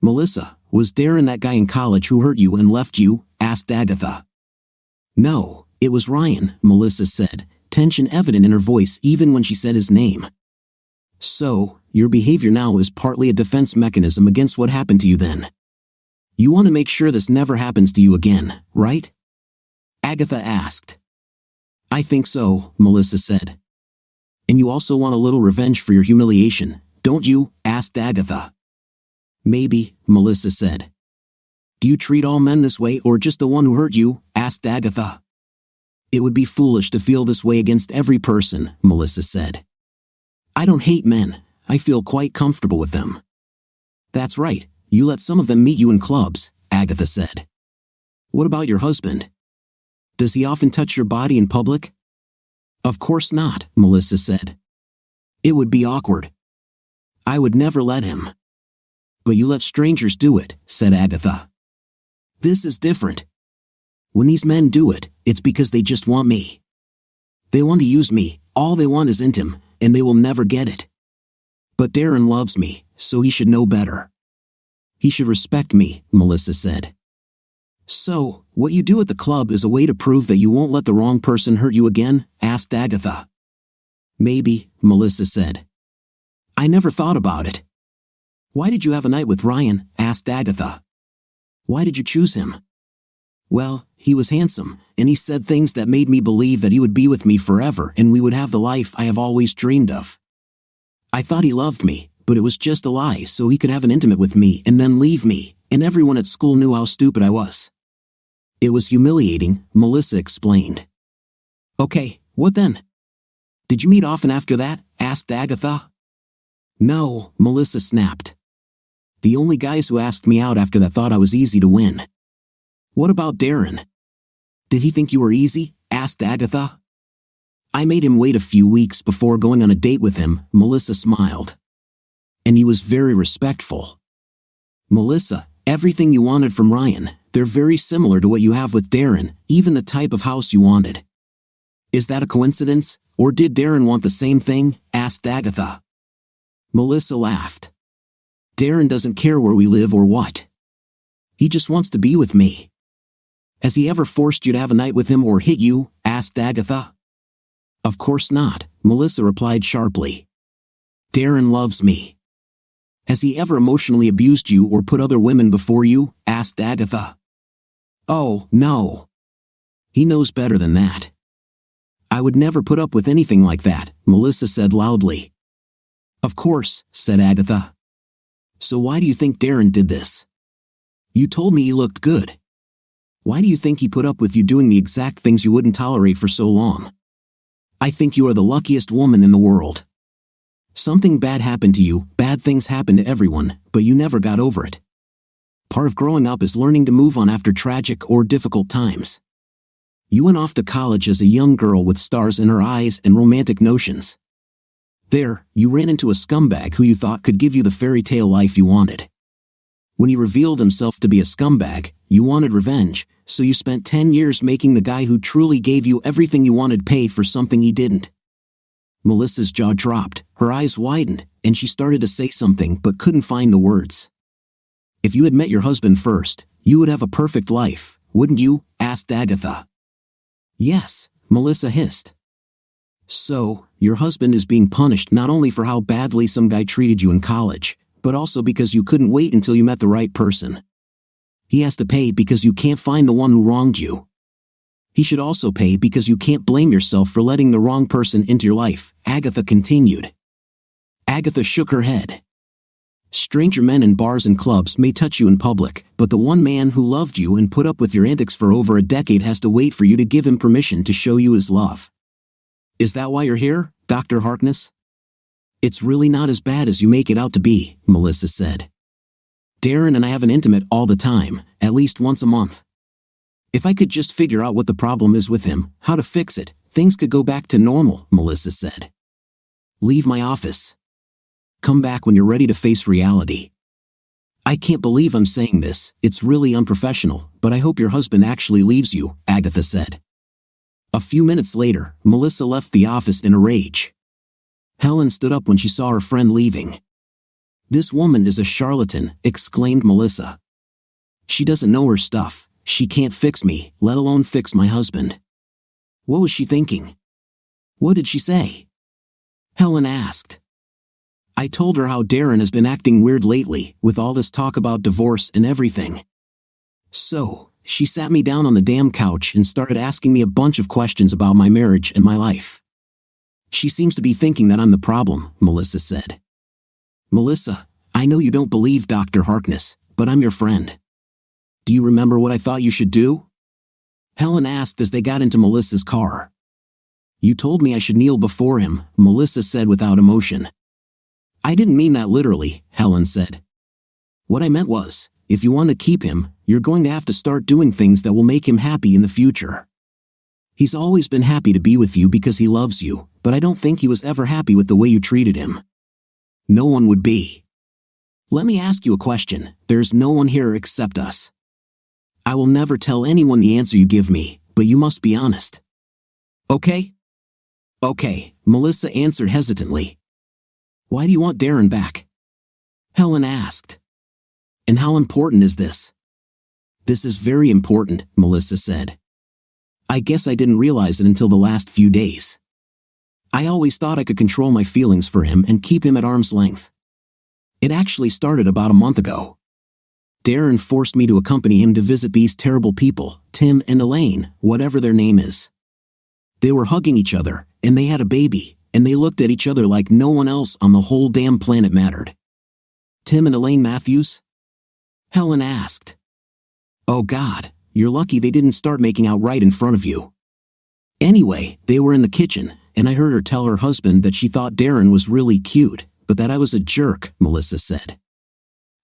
"Melissa, was Darren that guy in college who hurt you and left you?" asked Agatha. "No, it was Ryan," Melissa said, tension evident in her voice even when she said his name. "So, your behavior now is partly a defense mechanism against what happened to you then. You want to make sure this never happens to you again, right?" Agatha asked. "I think so," Melissa said. "And you also want a little revenge for your humiliation, don't you?" asked Agatha. "Maybe," Melissa said. "Do you treat all men this way or just the one who hurt you?" asked Agatha. "It would be foolish to feel this way against every person," Melissa said. "I don't hate men, I feel quite comfortable with them." "That's right, you let some of them meet you in clubs," Agatha said. "What about your husband? Does he often touch your body in public?" "Of course not," Melissa said. "It would be awkward. I would never let him." "But you let strangers do it," said Agatha. "This is different. When these men do it, it's because they just want me. They want to use me, all they want is intim, and they will never get it. But Darren loves me, so he should know better. He should respect me," Melissa said. "So, what you do at the club is a way to prove that you won't let the wrong person hurt you again?" asked Agatha. "Maybe," Melissa said. "I never thought about it." "Why did you have a night with Ryan?" asked Agatha. "Why did you choose him?" "Well, he was handsome, and he said things that made me believe that he would be with me forever and we would have the life I have always dreamed of. I thought he loved me, but it was just a lie so he could have an intimate with me and then leave me, and everyone at school knew how stupid I was. It was humiliating," Melissa explained. "Okay, what then? Did you meet often after that?" asked Agatha. "No," Melissa snapped. "The only guys who asked me out after that thought I was easy to win." "What about Darren? Did he think you were easy?" asked Agatha. "I made him wait a few weeks before going on a date with him," Melissa smiled. "And he was very respectful." "Melissa, everything you wanted from Ryan, they're very similar to what you have with Darren, even the type of house you wanted. Is that a coincidence, or did Darren want the same thing?" asked Agatha. Melissa laughed. "Darren doesn't care where we live or what. He just wants to be with me." "Has he ever forced you to have a night with him or hit you?" asked Agatha. "Of course not," Melissa replied sharply. "Darren loves me." "Has he ever emotionally abused you or put other women before you?" asked Agatha. "Oh, no. He knows better than that." "I would never put up with anything like that," Melissa said loudly. "Of course," said Agatha. "So why do you think Darren did this? You told me he looked good. Why do you think he put up with you doing the exact things you wouldn't tolerate for so long? I think you are the luckiest woman in the world. Something bad happened to you, bad things happen to everyone, but you never got over it. Part of growing up is learning to move on after tragic or difficult times. You went off to college as a young girl with stars in her eyes and romantic notions. There, you ran into a scumbag who you thought could give you the fairy tale life you wanted. When he revealed himself to be a scumbag, you wanted revenge, so you spent 10 years making the guy who truly gave you everything you wanted pay for something he didn't." Melissa's jaw dropped, her eyes widened, and she started to say something but couldn't find the words. If you had met your husband first, you would have a perfect life, wouldn't you? Asked Agatha. Yes, Melissa hissed. So, your husband is being punished not only for how badly some guy treated you in college, but also because you couldn't wait until you met the right person. He has to pay because you can't find the one who wronged you. He should also pay because you can't blame yourself for letting the wrong person into your life, Agatha continued. Agatha shook her head. Stranger men in bars and clubs may touch you in public, but the one man who loved you and put up with your antics for over a decade has to wait for you to give him permission to show you his love. Is that why you're here, Dr. Harkness? It's really not as bad as you make it out to be, Melissa said. Darren and I have an intimate all the time, at least once a month. If I could just figure out what the problem is with him, how to fix it, things could go back to normal, Melissa said. Leave my office. Come back when you're ready to face reality. I can't believe I'm saying this, it's really unprofessional, but I hope your husband actually leaves you, Agatha said. A few minutes later, Melissa left the office in a rage. Helen stood up when she saw her friend leaving. This woman is a charlatan, exclaimed Melissa. She doesn't know her stuff, she can't fix me, let alone fix my husband. What was she thinking? What did she say? Helen asked. I told her how Darren has been acting weird lately, with all this talk about divorce and everything. So, she sat me down on the damn couch and started asking me a bunch of questions about my marriage and my life. She seems to be thinking that I'm the problem, Melissa said. Melissa, I know you don't believe Dr. Harkness, but I'm your friend. Do you remember what I thought you should do? Helen asked as they got into Melissa's car. You told me I should kneel before him, Melissa said without emotion. I didn't mean that literally, Helen said. What I meant was, if you want to keep him, you're going to have to start doing things that will make him happy in the future. He's always been happy to be with you because he loves you, but I don't think he was ever happy with the way you treated him. No one would be. Let me ask you a question, there's no one here except us. I will never tell anyone the answer you give me, but you must be honest. Okay? Okay, Melissa answered hesitantly. Why do you want Darren back? Helen asked. And how important is this? This is very important, Melissa said. I guess I didn't realize it until the last few days. I always thought I could control my feelings for him and keep him at arm's length. It actually started about a month ago. Darren forced me to accompany him to visit these terrible people, Tim and Elaine, whatever their name is. They were hugging each other, and they had a baby, and they looked at each other like no one else on the whole damn planet mattered. Tim and Elaine Matthews? Helen asked. Oh God, you're lucky they didn't start making out right in front of you. Anyway, they were in the kitchen, and I heard her tell her husband that she thought Darren was really cute, but that I was a jerk, Melissa said.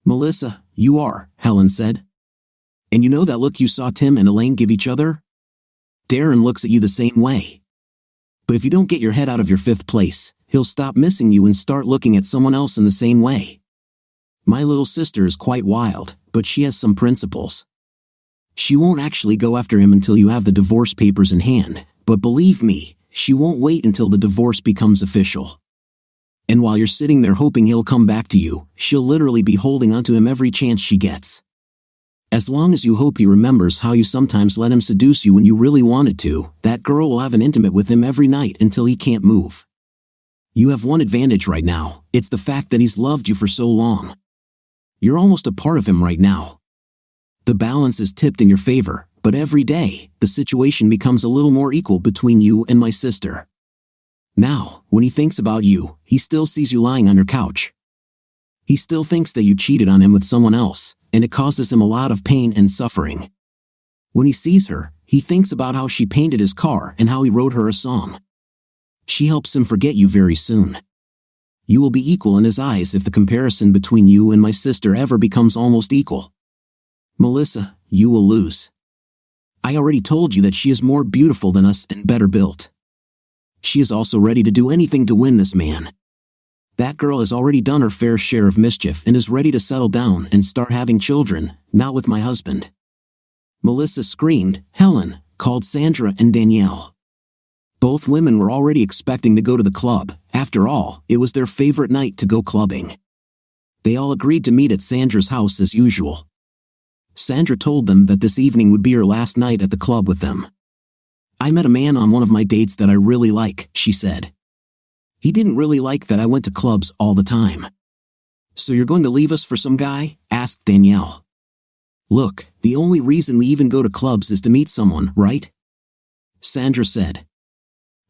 Melissa, you are, Helen said. And you know that look you saw Tim and Elaine give each other? Darren looks at you the same way. But if you don't get your head out of your fifth place, he'll stop missing you and start looking at someone else in the same way. My little sister is quite wild, but she has some principles. She won't actually go after him until you have the divorce papers in hand, but believe me, she won't wait until the divorce becomes official. And while you're sitting there hoping he'll come back to you, she'll literally be holding onto him every chance she gets. As long as you hope he remembers how you sometimes let him seduce you when you really wanted to, that girl will have an intimate with him every night until he can't move. You have one advantage right now, it's the fact that he's loved you for so long. You're almost a part of him right now. The balance is tipped in your favor, but every day, the situation becomes a little more equal between you and my sister. Now, when he thinks about you, he still sees you lying on your couch. He still thinks that you cheated on him with someone else, and it causes him a lot of pain and suffering. When he sees her, he thinks about how she painted his car and how he wrote her a song. She helps him forget you very soon. You will be equal in his eyes if the comparison between you and my sister ever becomes almost equal. Melissa, you will lose. I already told you that she is more beautiful than us and better built. She is also ready to do anything to win this man. That girl has already done her fair share of mischief and is ready to settle down and start having children, not with my husband. Melissa screamed, Helen, called Sandra and Danielle. Both women were already expecting to go to the club. After all, it was their favorite night to go clubbing. They all agreed to meet at Sandra's house as usual. Sandra told them that this evening would be her last night at the club with them. "I met a man on one of my dates that I really like," she said. "He didn't really like that I went to clubs all the time." "So you're going to leave us for some guy?" asked Danielle. "Look, the only reason we even go to clubs is to meet someone, right?" Sandra said.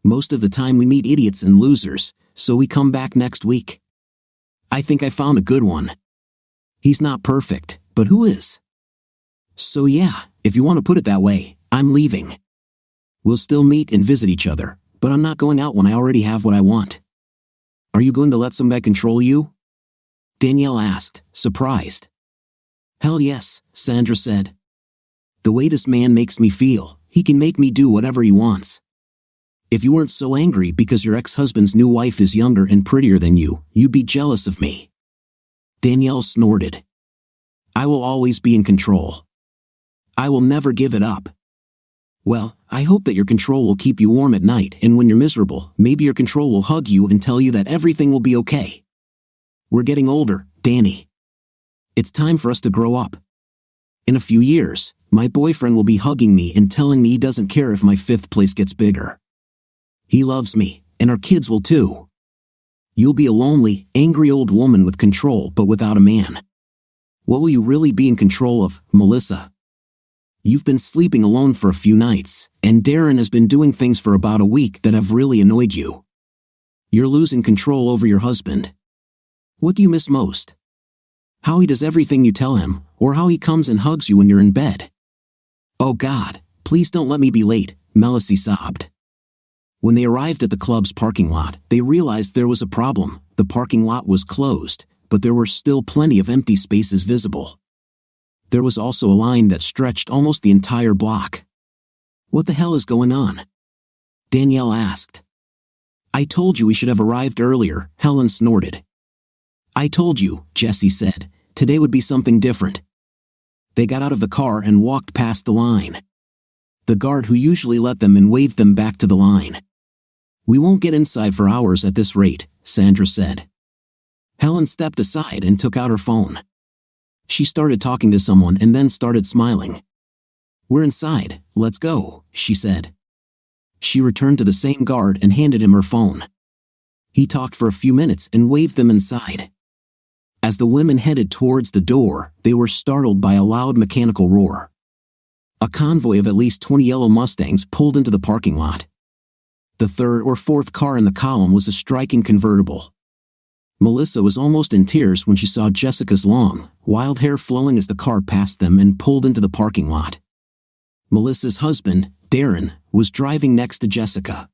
"Most of the time we meet idiots and losers, so we come back next week. I think I found a good one. He's not perfect, but who is? So yeah, if you want to put it that way, I'm leaving. We'll still meet and visit each other, but I'm not going out when I already have what I want." "Are you going to let some guy control you?" Danielle asked, surprised. "Hell yes," Sandra said. "The way this man makes me feel, he can make me do whatever he wants. If you weren't so angry because your ex-husband's new wife is younger and prettier than you, you'd be jealous of me." Danielle snorted. "I will always be in control. I will never give it up." "Well, I hope that your control will keep you warm at night, and when you're miserable, maybe your control will hug you and tell you that everything will be okay. We're getting older, Danny. It's time for us to grow up. In a few years, my boyfriend will be hugging me and telling me he doesn't care if my fifth place gets bigger. He loves me, and our kids will too. You'll be a lonely, angry old woman with control but without a man. What will you really be in control of, Melissa? You've been sleeping alone for a few nights, and Darren has been doing things for about a week that have really annoyed you. You're losing control over your husband. What do you miss most? How he does everything you tell him, or how he comes and hugs you when you're in bed? Oh God, please don't let me be late," Melissa sobbed. When they arrived at the club's parking lot, they realized there was a problem. The parking lot was closed, but there were still plenty of empty spaces visible. There was also a line that stretched almost the entire block. "What the hell is going on?" Danielle asked. "I told you we should have arrived earlier," Helen snorted. "I told you," Jessie said, "today would be something different." They got out of the car and walked past the line. The guard who usually let them in waved them back to the line. "We won't get inside for hours at this rate," Sandra said. Helen stepped aside and took out her phone. She started talking to someone and then started smiling. "We're inside, let's go," she said. She returned to the same guard and handed him her phone. He talked for a few minutes and waved them inside. As the women headed towards the door, they were startled by a loud mechanical roar. A convoy of at least 20 yellow Mustangs pulled into the parking lot. The third or fourth car in the column was a striking convertible. Melissa was almost in tears when she saw Jessica's long, wild hair flowing as the car passed them and pulled into the parking lot. Melissa's husband, Darren, was driving next to Jessica.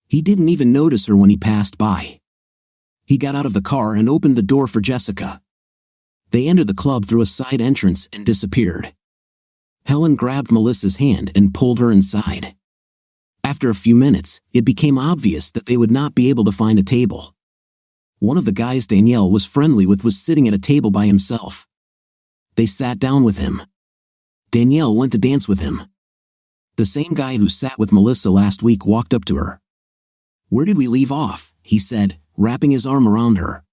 He didn't even notice her when he passed by. He got out of the car and opened the door for Jessica. They entered the club through a side entrance and disappeared. Helen grabbed Melissa's hand and pulled her inside. After a few minutes, it became obvious that they would not be able to find a table. One of the guys Danielle was friendly with was sitting at a table by himself. They sat down with him. Danielle went to dance with him. The same guy who sat with Melissa last week walked up to her. "Where did we leave off?" he said, wrapping his arm around her.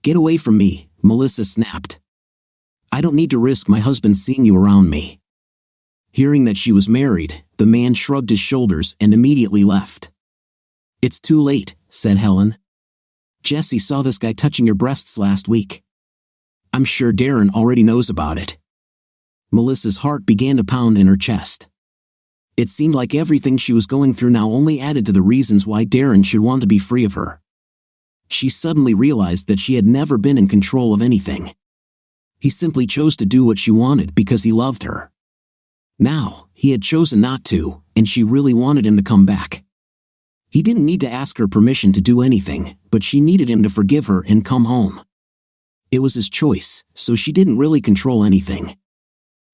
"Get away from me," Melissa snapped. "I don't need to risk my husband seeing you around me." Hearing that she was married, the man shrugged his shoulders and immediately left. "It's too late," said Helen. "Jessie saw this guy touching your breasts last week. I'm sure Darren already knows about it." Melissa's heart began to pound in her chest. It seemed like everything she was going through now only added to the reasons why Darren should want to be free of her. She suddenly realized that she had never been in control of anything. He simply chose to do what she wanted because he loved her. Now, he had chosen not to, and she really wanted him to come back. He didn't need to ask her permission to do anything, but she needed him to forgive her and come home. It was his choice, so she didn't really control anything.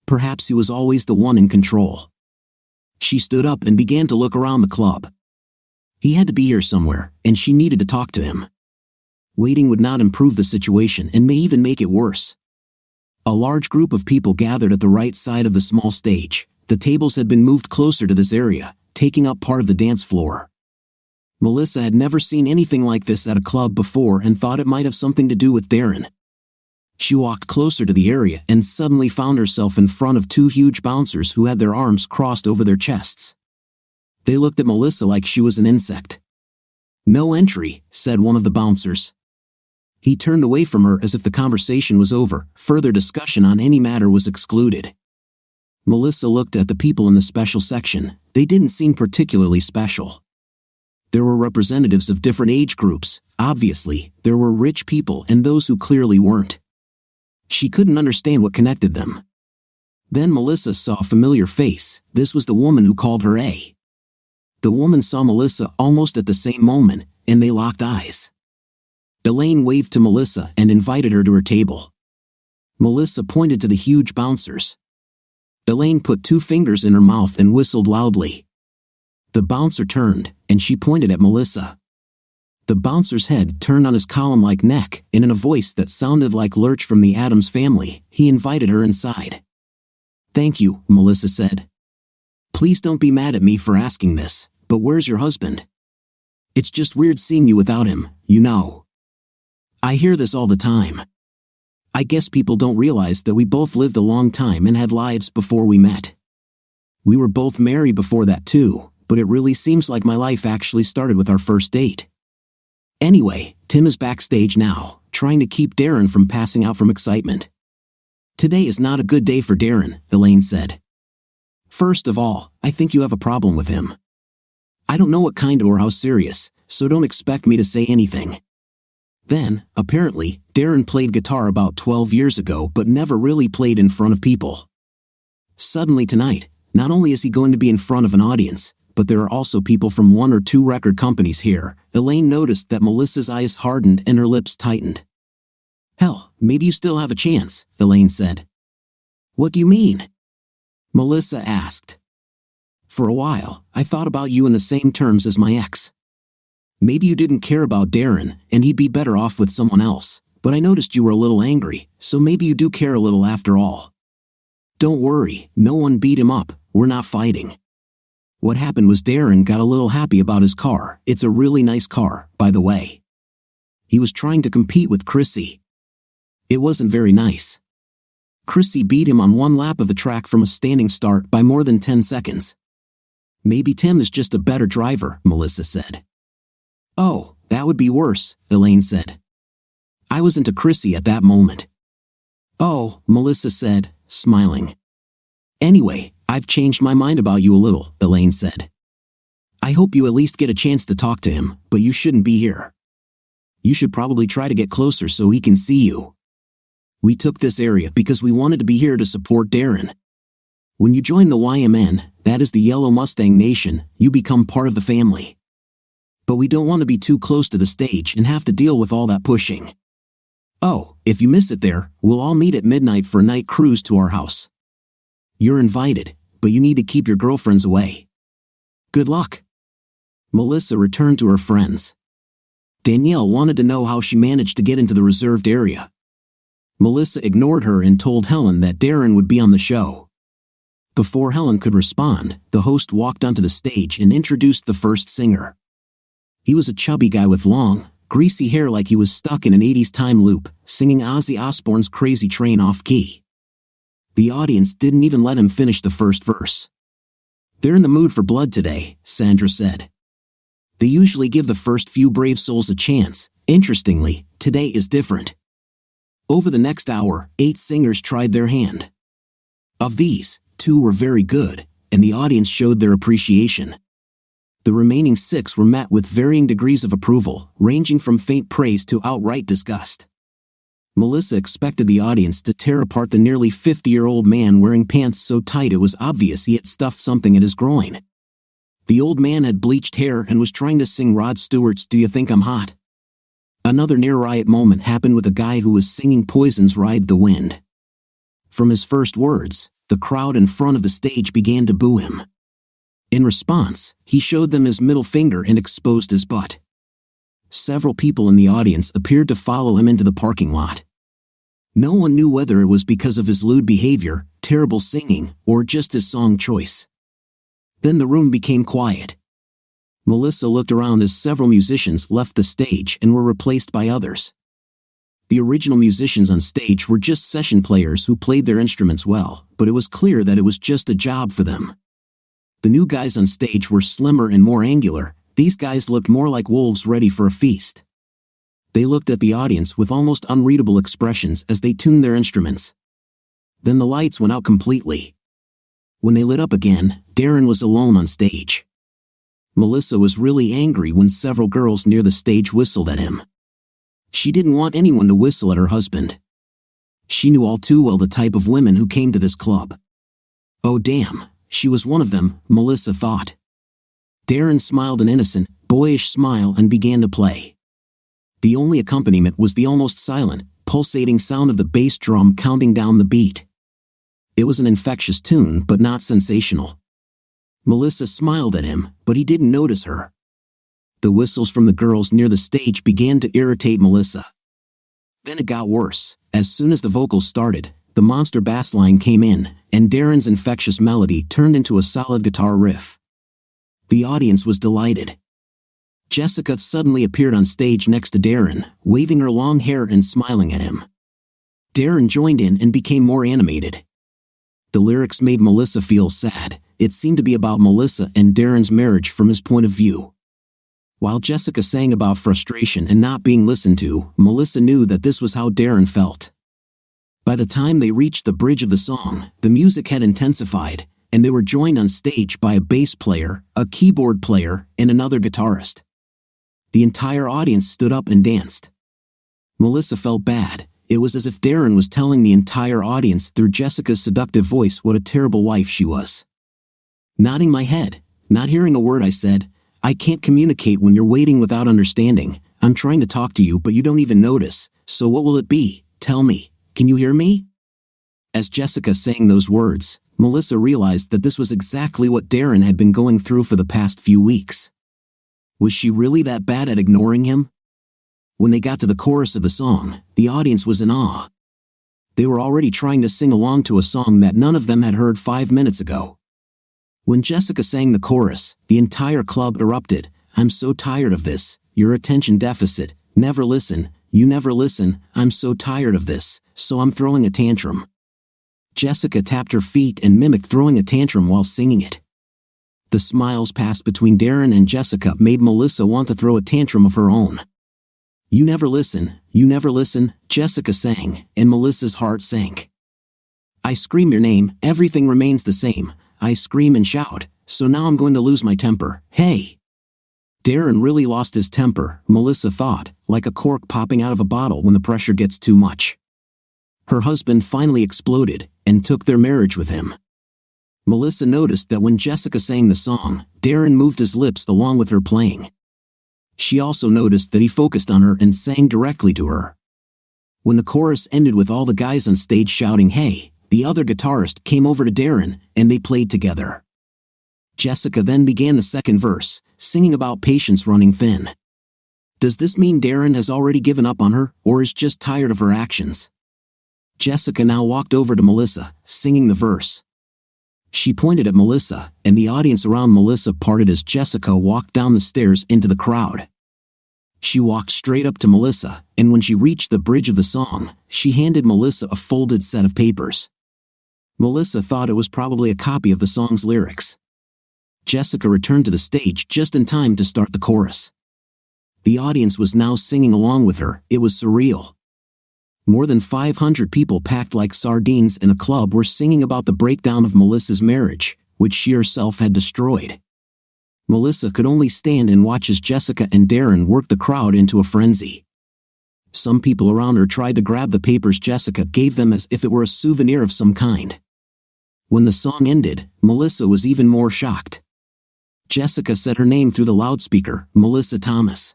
Perhaps he was always the one in control. She stood up and began to look around the club. He had to be here somewhere, and she needed to talk to him. Waiting would not improve the situation and may even make it worse. A large group of people gathered at the right side of the small stage. The tables had been moved closer to this area, taking up part of the dance floor. Melissa had never seen anything like this at a club before and thought it might have something to do with Darren. She walked closer to the area and suddenly found herself in front of two huge bouncers who had their arms crossed over their chests. They looked at Melissa like she was an insect. "No entry," said one of the bouncers. He turned away from her as if the conversation was over. Further discussion on any matter was excluded. Melissa looked at the people in the special section. They didn't seem particularly special. There were representatives of different age groups. Obviously, there were rich people and those who clearly weren't. She couldn't understand what connected them. Then Melissa saw a familiar face. This was the woman who called her A. The woman saw Melissa almost at the same moment, and they locked eyes. Elaine waved to Melissa and invited her to her table. Melissa pointed to the huge bouncers. Elaine put 2 fingers in her mouth and whistled loudly. The bouncer turned, and she pointed at Melissa. The bouncer's head turned on his column-like neck, and in a voice that sounded like Lurch from the Addams Family, he invited her inside. "Thank you," Melissa said. "Please don't be mad at me for asking this, but where's your husband? It's just weird seeing you without him, you know. I hear this all the time. I guess people don't realize that we both lived a long time and had lives before we met. We were both married before that too, but it really seems like my life actually started with our first date. Anyway, Tim is backstage now, trying to keep Darren from passing out from excitement." "Today is not a good day for Darren," Elaine said. "First of all, I think you have a problem with him. I don't know what kind or how serious, so don't expect me to say anything. Then, apparently, Darren played guitar about 12 years ago but never really played in front of people. Suddenly tonight, not only is he going to be in front of an audience, but there are also people from 1 or 2 record companies here." Elaine noticed that Melissa's eyes hardened and her lips tightened. "Hell, maybe you still have a chance," Elaine said. "What do you mean?" Melissa asked. "For a while, I thought about you in the same terms as my ex. Maybe you didn't care about Darren, and he'd be better off with someone else, but I noticed you were a little angry, so maybe you do care a little after all. Don't worry, no one beat him up, we're not fighting. What happened was Darren got a little happy about his car. It's a really nice car, by the way. He was trying to compete with Chrissy. It wasn't very nice. Chrissy beat him on 1 lap of the track from a standing start by more than 10 seconds. Maybe Tim is just a better driver," Melissa said. "Oh, that would be worse," Elaine said. "I was into Chrissy at that moment." "Oh," Melissa said, smiling. "Anyway, I've changed my mind about you a little," Elaine said. "I hope you at least get a chance to talk to him, but you shouldn't be here. You should probably try to get closer so he can see you. We took this area because we wanted to be here to support Darren. When you join the YMN, that is the Yellow Mustang Nation, you become part of the family. But we don't want to be too close to the stage and have to deal with all that pushing. Oh, if you miss it there, we'll all meet at midnight for a night cruise to our house. You're invited, but you need to keep your girlfriends away. Good luck." Melissa returned to her friends. Danielle wanted to know how she managed to get into the reserved area. Melissa ignored her and told Helen that Darren would be on the show. Before Helen could respond, the host walked onto the stage and introduced the first singer. He was a chubby guy with long, greasy hair like he was stuck in an 80s time loop, singing Ozzy Osbourne's Crazy Train off-key. The audience didn't even let him finish the first verse. "They're in the mood for blood today," Sandra said. "They usually give the first few brave souls a chance. Interestingly, today is different." Over the next hour, 8 singers tried their hand. Of these, 2 were very good, and the audience showed their appreciation. The remaining 6 were met with varying degrees of approval, ranging from faint praise to outright disgust. Melissa expected the audience to tear apart the nearly 50-year-old man wearing pants so tight it was obvious he had stuffed something at his groin. The old man had bleached hair and was trying to sing Rod Stewart's "Do You Think I'm Hot?" Another near-riot moment happened with a guy who was singing Poison's "Ride the Wind." From his first words, the crowd in front of the stage began to boo him. In response, he showed them his middle finger and exposed his butt. Several people in the audience appeared to follow him into the parking lot. No one knew whether it was because of his lewd behavior, terrible singing, or just his song choice. Then the room became quiet. Melissa looked around as several musicians left the stage and were replaced by others. The original musicians on stage were just session players who played their instruments well, but it was clear that it was just a job for them. The new guys on stage were slimmer and more angular. These guys looked more like wolves ready for a feast. They looked at the audience with almost unreadable expressions as they tuned their instruments. Then the lights went out completely. When they lit up again, Darren was alone on stage. Melissa was really angry when several girls near the stage whistled at him. She didn't want anyone to whistle at her husband. She knew all too well the type of women who came to this club. Oh damn, she was one of them, Melissa thought. Darren smiled an innocent, boyish smile and began to play. The only accompaniment was the almost silent, pulsating sound of the bass drum counting down the beat. It was an infectious tune, but not sensational. Melissa smiled at him, but he didn't notice her. The whistles from the girls near the stage began to irritate Melissa. Then it got worse. As soon as the vocals started, the monster bass line came in, and Darren's infectious melody turned into a solid guitar riff. The audience was delighted. Jessica suddenly appeared on stage next to Darren, waving her long hair and smiling at him. Darren joined in and became more animated. The lyrics made Melissa feel sad. It seemed to be about Melissa and Darren's marriage from his point of view. While Jessica sang about frustration and not being listened to, Melissa knew that this was how Darren felt. By the time they reached the bridge of the song, the music had intensified, and they were joined on stage by a bass player, a keyboard player, and another guitarist. The entire audience stood up and danced. Melissa felt bad. It was as if Darren was telling the entire audience through Jessica's seductive voice what a terrible wife she was. Nodding my head, not hearing a word I said, I can't communicate when you're waiting without understanding. I'm trying to talk to you but you don't even notice, so what will it be? Tell me, can you hear me? As Jessica sang those words, Melissa realized that this was exactly what Darren had been going through for the past few weeks. Was she really that bad at ignoring him? When they got to the chorus of the song, the audience was in awe. They were already trying to sing along to a song that none of them had heard 5 minutes ago. When Jessica sang the chorus, the entire club erupted. I'm so tired of this, your attention deficit, never listen, you never listen, I'm so tired of this, so I'm throwing a tantrum. Jessica tapped her feet and mimicked throwing a tantrum while singing it. The smiles passed between Darren and Jessica made Melissa want to throw a tantrum of her own. You never listen, Jessica sang, and Melissa's heart sank. I scream your name, everything remains the same. I scream and shout, so now I'm going to lose my temper, hey. Darren really lost his temper, Melissa thought, like a cork popping out of a bottle when the pressure gets too much. Her husband finally exploded, and took their marriage with him. Melissa noticed that when Jessica sang the song, Darren moved his lips along with her playing. She also noticed that he focused on her and sang directly to her. When the chorus ended with all the guys on stage shouting hey, the other guitarist came over to Darren, and they played together. Jessica then began the second verse, singing about patience running thin. Does this mean Darren has already given up on her, or is just tired of her actions? Jessica now walked over to Melissa, singing the verse. She pointed at Melissa, and the audience around Melissa parted as Jessica walked down the stairs into the crowd. She walked straight up to Melissa, and when she reached the bridge of the song, she handed Melissa a folded set of papers. Melissa thought it was probably a copy of the song's lyrics. Jessica returned to the stage just in time to start the chorus. The audience was now singing along with her. It was surreal. More than 500 people packed like sardines in a club were singing about the breakdown of Melissa's marriage, which she herself had destroyed. Melissa could only stand and watch as Jessica and Darren worked the crowd into a frenzy. Some people around her tried to grab the papers Jessica gave them as if it were a souvenir of some kind. When the song ended, Melissa was even more shocked. Jessica said her name through the loudspeaker, Melissa Thomas.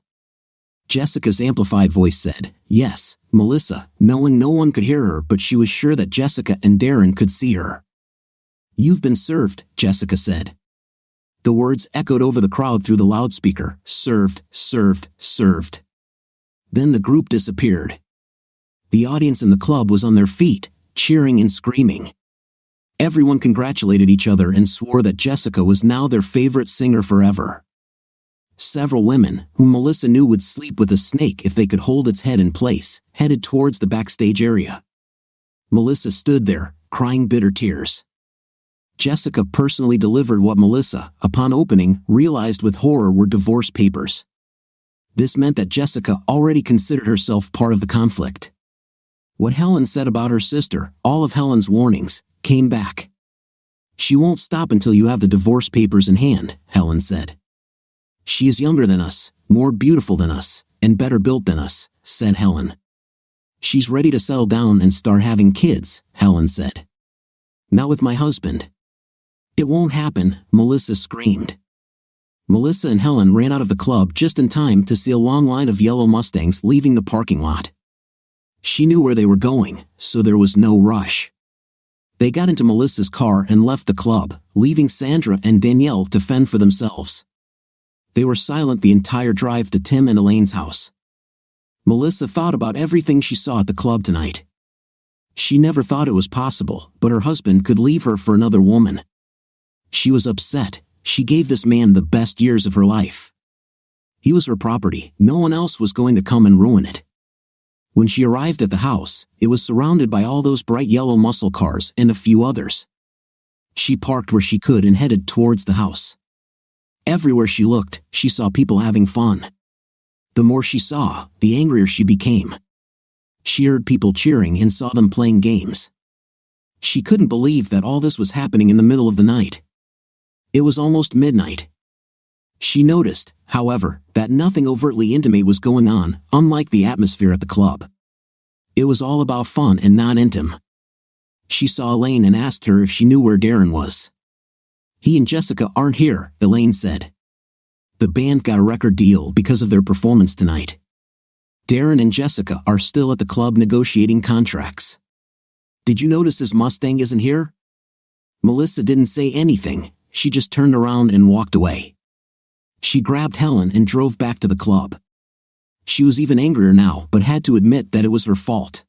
Jessica's amplified voice said, yes, Melissa, knowing no one could hear her but she was sure that Jessica and Darren could see her. You've been served, Jessica said. The words echoed over the crowd through the loudspeaker, served, served, served. Then the group disappeared. The audience in the club was on their feet, cheering and screaming. Everyone congratulated each other and swore that Jessica was now their favorite singer forever. Several women, whom Melissa knew would sleep with a snake if they could hold its head in place, headed towards the backstage area. Melissa stood there, crying bitter tears. Jessica personally delivered what Melissa, upon opening, realized with horror were divorce papers. This meant that Jessica already considered herself part of the conflict. What Helen said about her sister, all of Helen's warnings, came back. "She won't stop until you have the divorce papers in hand," Helen said. "She is younger than us, more beautiful than us, and better built than us," said Helen. "She's ready to settle down and start having kids," Helen said. "Not with my husband." "It won't happen," Melissa screamed. Melissa and Helen ran out of the club just in time to see a long line of yellow Mustangs leaving the parking lot. She knew where they were going, so there was no rush. They got into Melissa's car and left the club, leaving Sandra and Danielle to fend for themselves. They were silent the entire drive to Tim and Elaine's house. Melissa thought about everything she saw at the club tonight. She never thought it was possible, but her husband could leave her for another woman. She was upset. She gave this man the best years of her life. He was her property. No one else was going to come and ruin it. When she arrived at the house, it was surrounded by all those bright yellow muscle cars and a few others. She parked where she could and headed towards the house. Everywhere she looked, she saw people having fun. The more she saw, the angrier she became. She heard people cheering and saw them playing games. She couldn't believe that all this was happening in the middle of the night. It was almost midnight. She noticed, however, that nothing overtly intimate was going on, unlike the atmosphere at the club. It was all about fun and not intimate. She saw Elaine and asked her if she knew where Darren was. "He and Jessica aren't here," Elaine said. "The band got a record deal because of their performance tonight. Darren and Jessica are still at the club negotiating contracts. Did you notice his Mustang isn't here?" Melissa didn't say anything. She just turned around and walked away. She grabbed Helen and drove back to the club. She was even angrier now, but had to admit that it was her fault.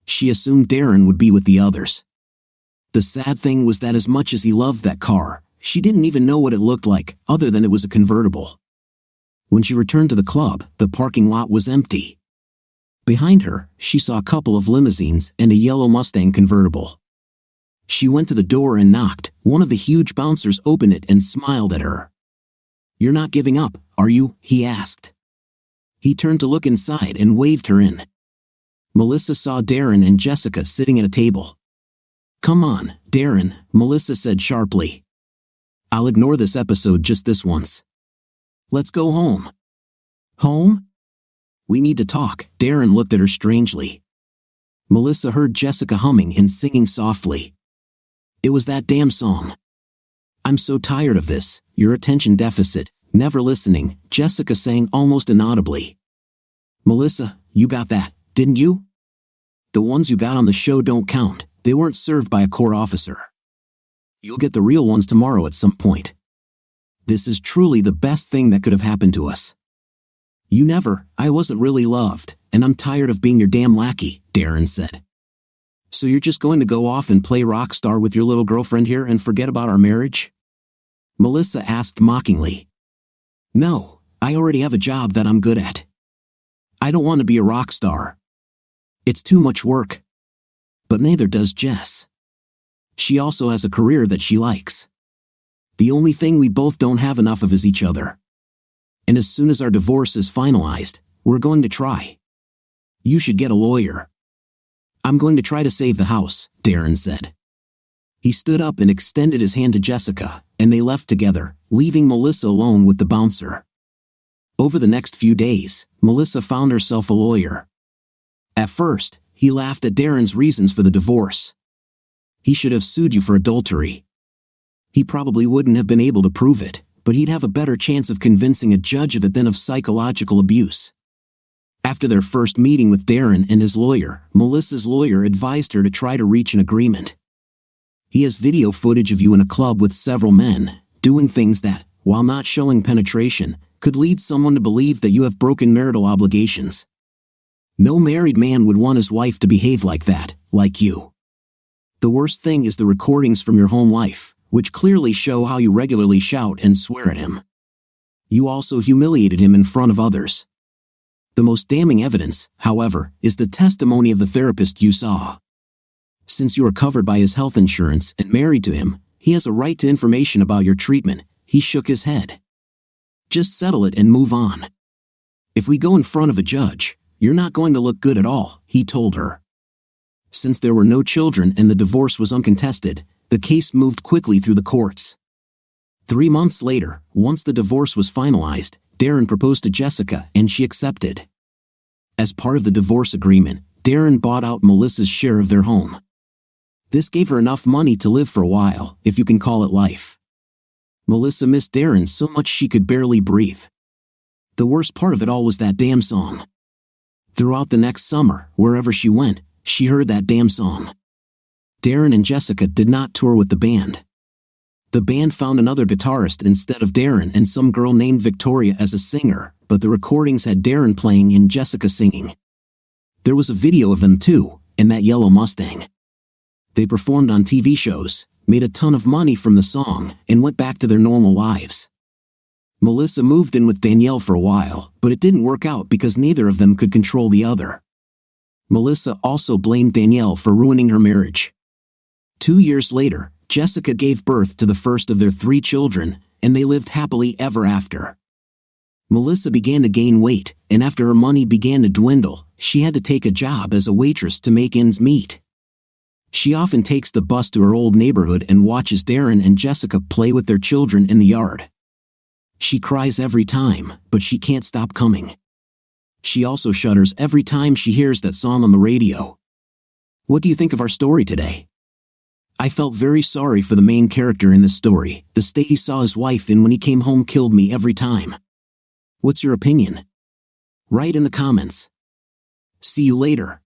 She assumed Darren would be with the others. The sad thing was that as much as he loved that car, she didn't even know what it looked like, other than it was a convertible. When she returned to the club, the parking lot was empty. Behind her, she saw a couple of limousines and a yellow Mustang convertible. She went to the door and knocked. One of the huge bouncers opened it and smiled at her. "You're not giving up, are you?" he asked. He turned to look inside and waved her in. Melissa saw Darren and Jessica sitting at a table. "Come on, Darren," Melissa said sharply. "I'll ignore this episode just this once. Let's go home." "Home?" "We need to talk." Darren looked at her strangely. Melissa heard Jessica humming and singing softly. It was that damn song. "I'm so tired of this, your attention deficit, never listening," Jessica sang almost inaudibly. "Melissa, you got that, didn't you? The ones you got on the show don't count, they weren't served by a court officer. You'll get the real ones tomorrow at some point. This is truly the best thing that could have happened to us." I wasn't really loved, and I'm tired of being your damn lackey," Darren said. "So you're just going to go off and play rock star with your little girlfriend here and forget about our marriage?" Melissa asked mockingly. "No, I already have a job that I'm good at. I don't want to be a rock star. It's too much work. But neither does Jess. She also has a career that she likes. The only thing we both don't have enough of is each other. And as soon as our divorce is finalized, we're going to try. You should get a lawyer." "I'm going to try to save the house," Darren said. He stood up and extended his hand to Jessica, and they left together, leaving Melissa alone with the bouncer. Over the next few days, Melissa found herself a lawyer. At first, he laughed at Darren's reasons for the divorce. "He should have sued you for adultery. He probably wouldn't have been able to prove it, but he'd have a better chance of convincing a judge of it than of psychological abuse." After their first meeting with Darren and his lawyer, Melissa's lawyer advised her to try to reach an agreement. "He has video footage of you in a club with several men, doing things that, while not showing penetration, could lead someone to believe that you have broken marital obligations. No married man would want his wife to behave like that, like you. The worst thing is the recordings from your home life, which clearly show how you regularly shout and swear at him. You also humiliated him in front of others. The most damning evidence, however, is the testimony of the therapist you saw. Since you are covered by his health insurance and married to him, he has a right to information about your treatment. He shook his head. Just settle it and move on. If we go in front of a judge, you're not going to look good at all, he told her. Since there were no children and the divorce was uncontested, the case moved quickly through the courts. 3 months later, once the divorce was finalized, Darren proposed to Jessica and she accepted. As part of the divorce agreement, Darren bought out Melissa's share of their home. This gave her enough money to live for a while, if you can call it life. Melissa missed Darren so much she could barely breathe. The worst part of it all was that damn song. Throughout the next summer, wherever she went, she heard that damn song. Darren and Jessica did not tour with the band. The band found another guitarist instead of Darren and some girl named Victoria as a singer, but the recordings had Darren playing and Jessica singing. There was a video of them too, in that yellow Mustang. They performed on TV shows, made a ton of money from the song, and went back to their normal lives. Melissa moved in with Danielle for a while, but it didn't work out because neither of them could control the other. Melissa also blamed Danielle for ruining her marriage. 2 years later, Jessica gave birth to the first of their 3 children, and they lived happily ever after. Melissa began to gain weight, and after her money began to dwindle, she had to take a job as a waitress to make ends meet. She often takes the bus to her old neighborhood and watches Darren and Jessica play with their children in the yard. She cries every time, but she can't stop coming. She also shudders every time she hears that song on the radio. What do you think of our story today? I felt very sorry for the main character in this story. The state he saw his wife in when he came home killed me every time. What's your opinion? Write in the comments. See you later.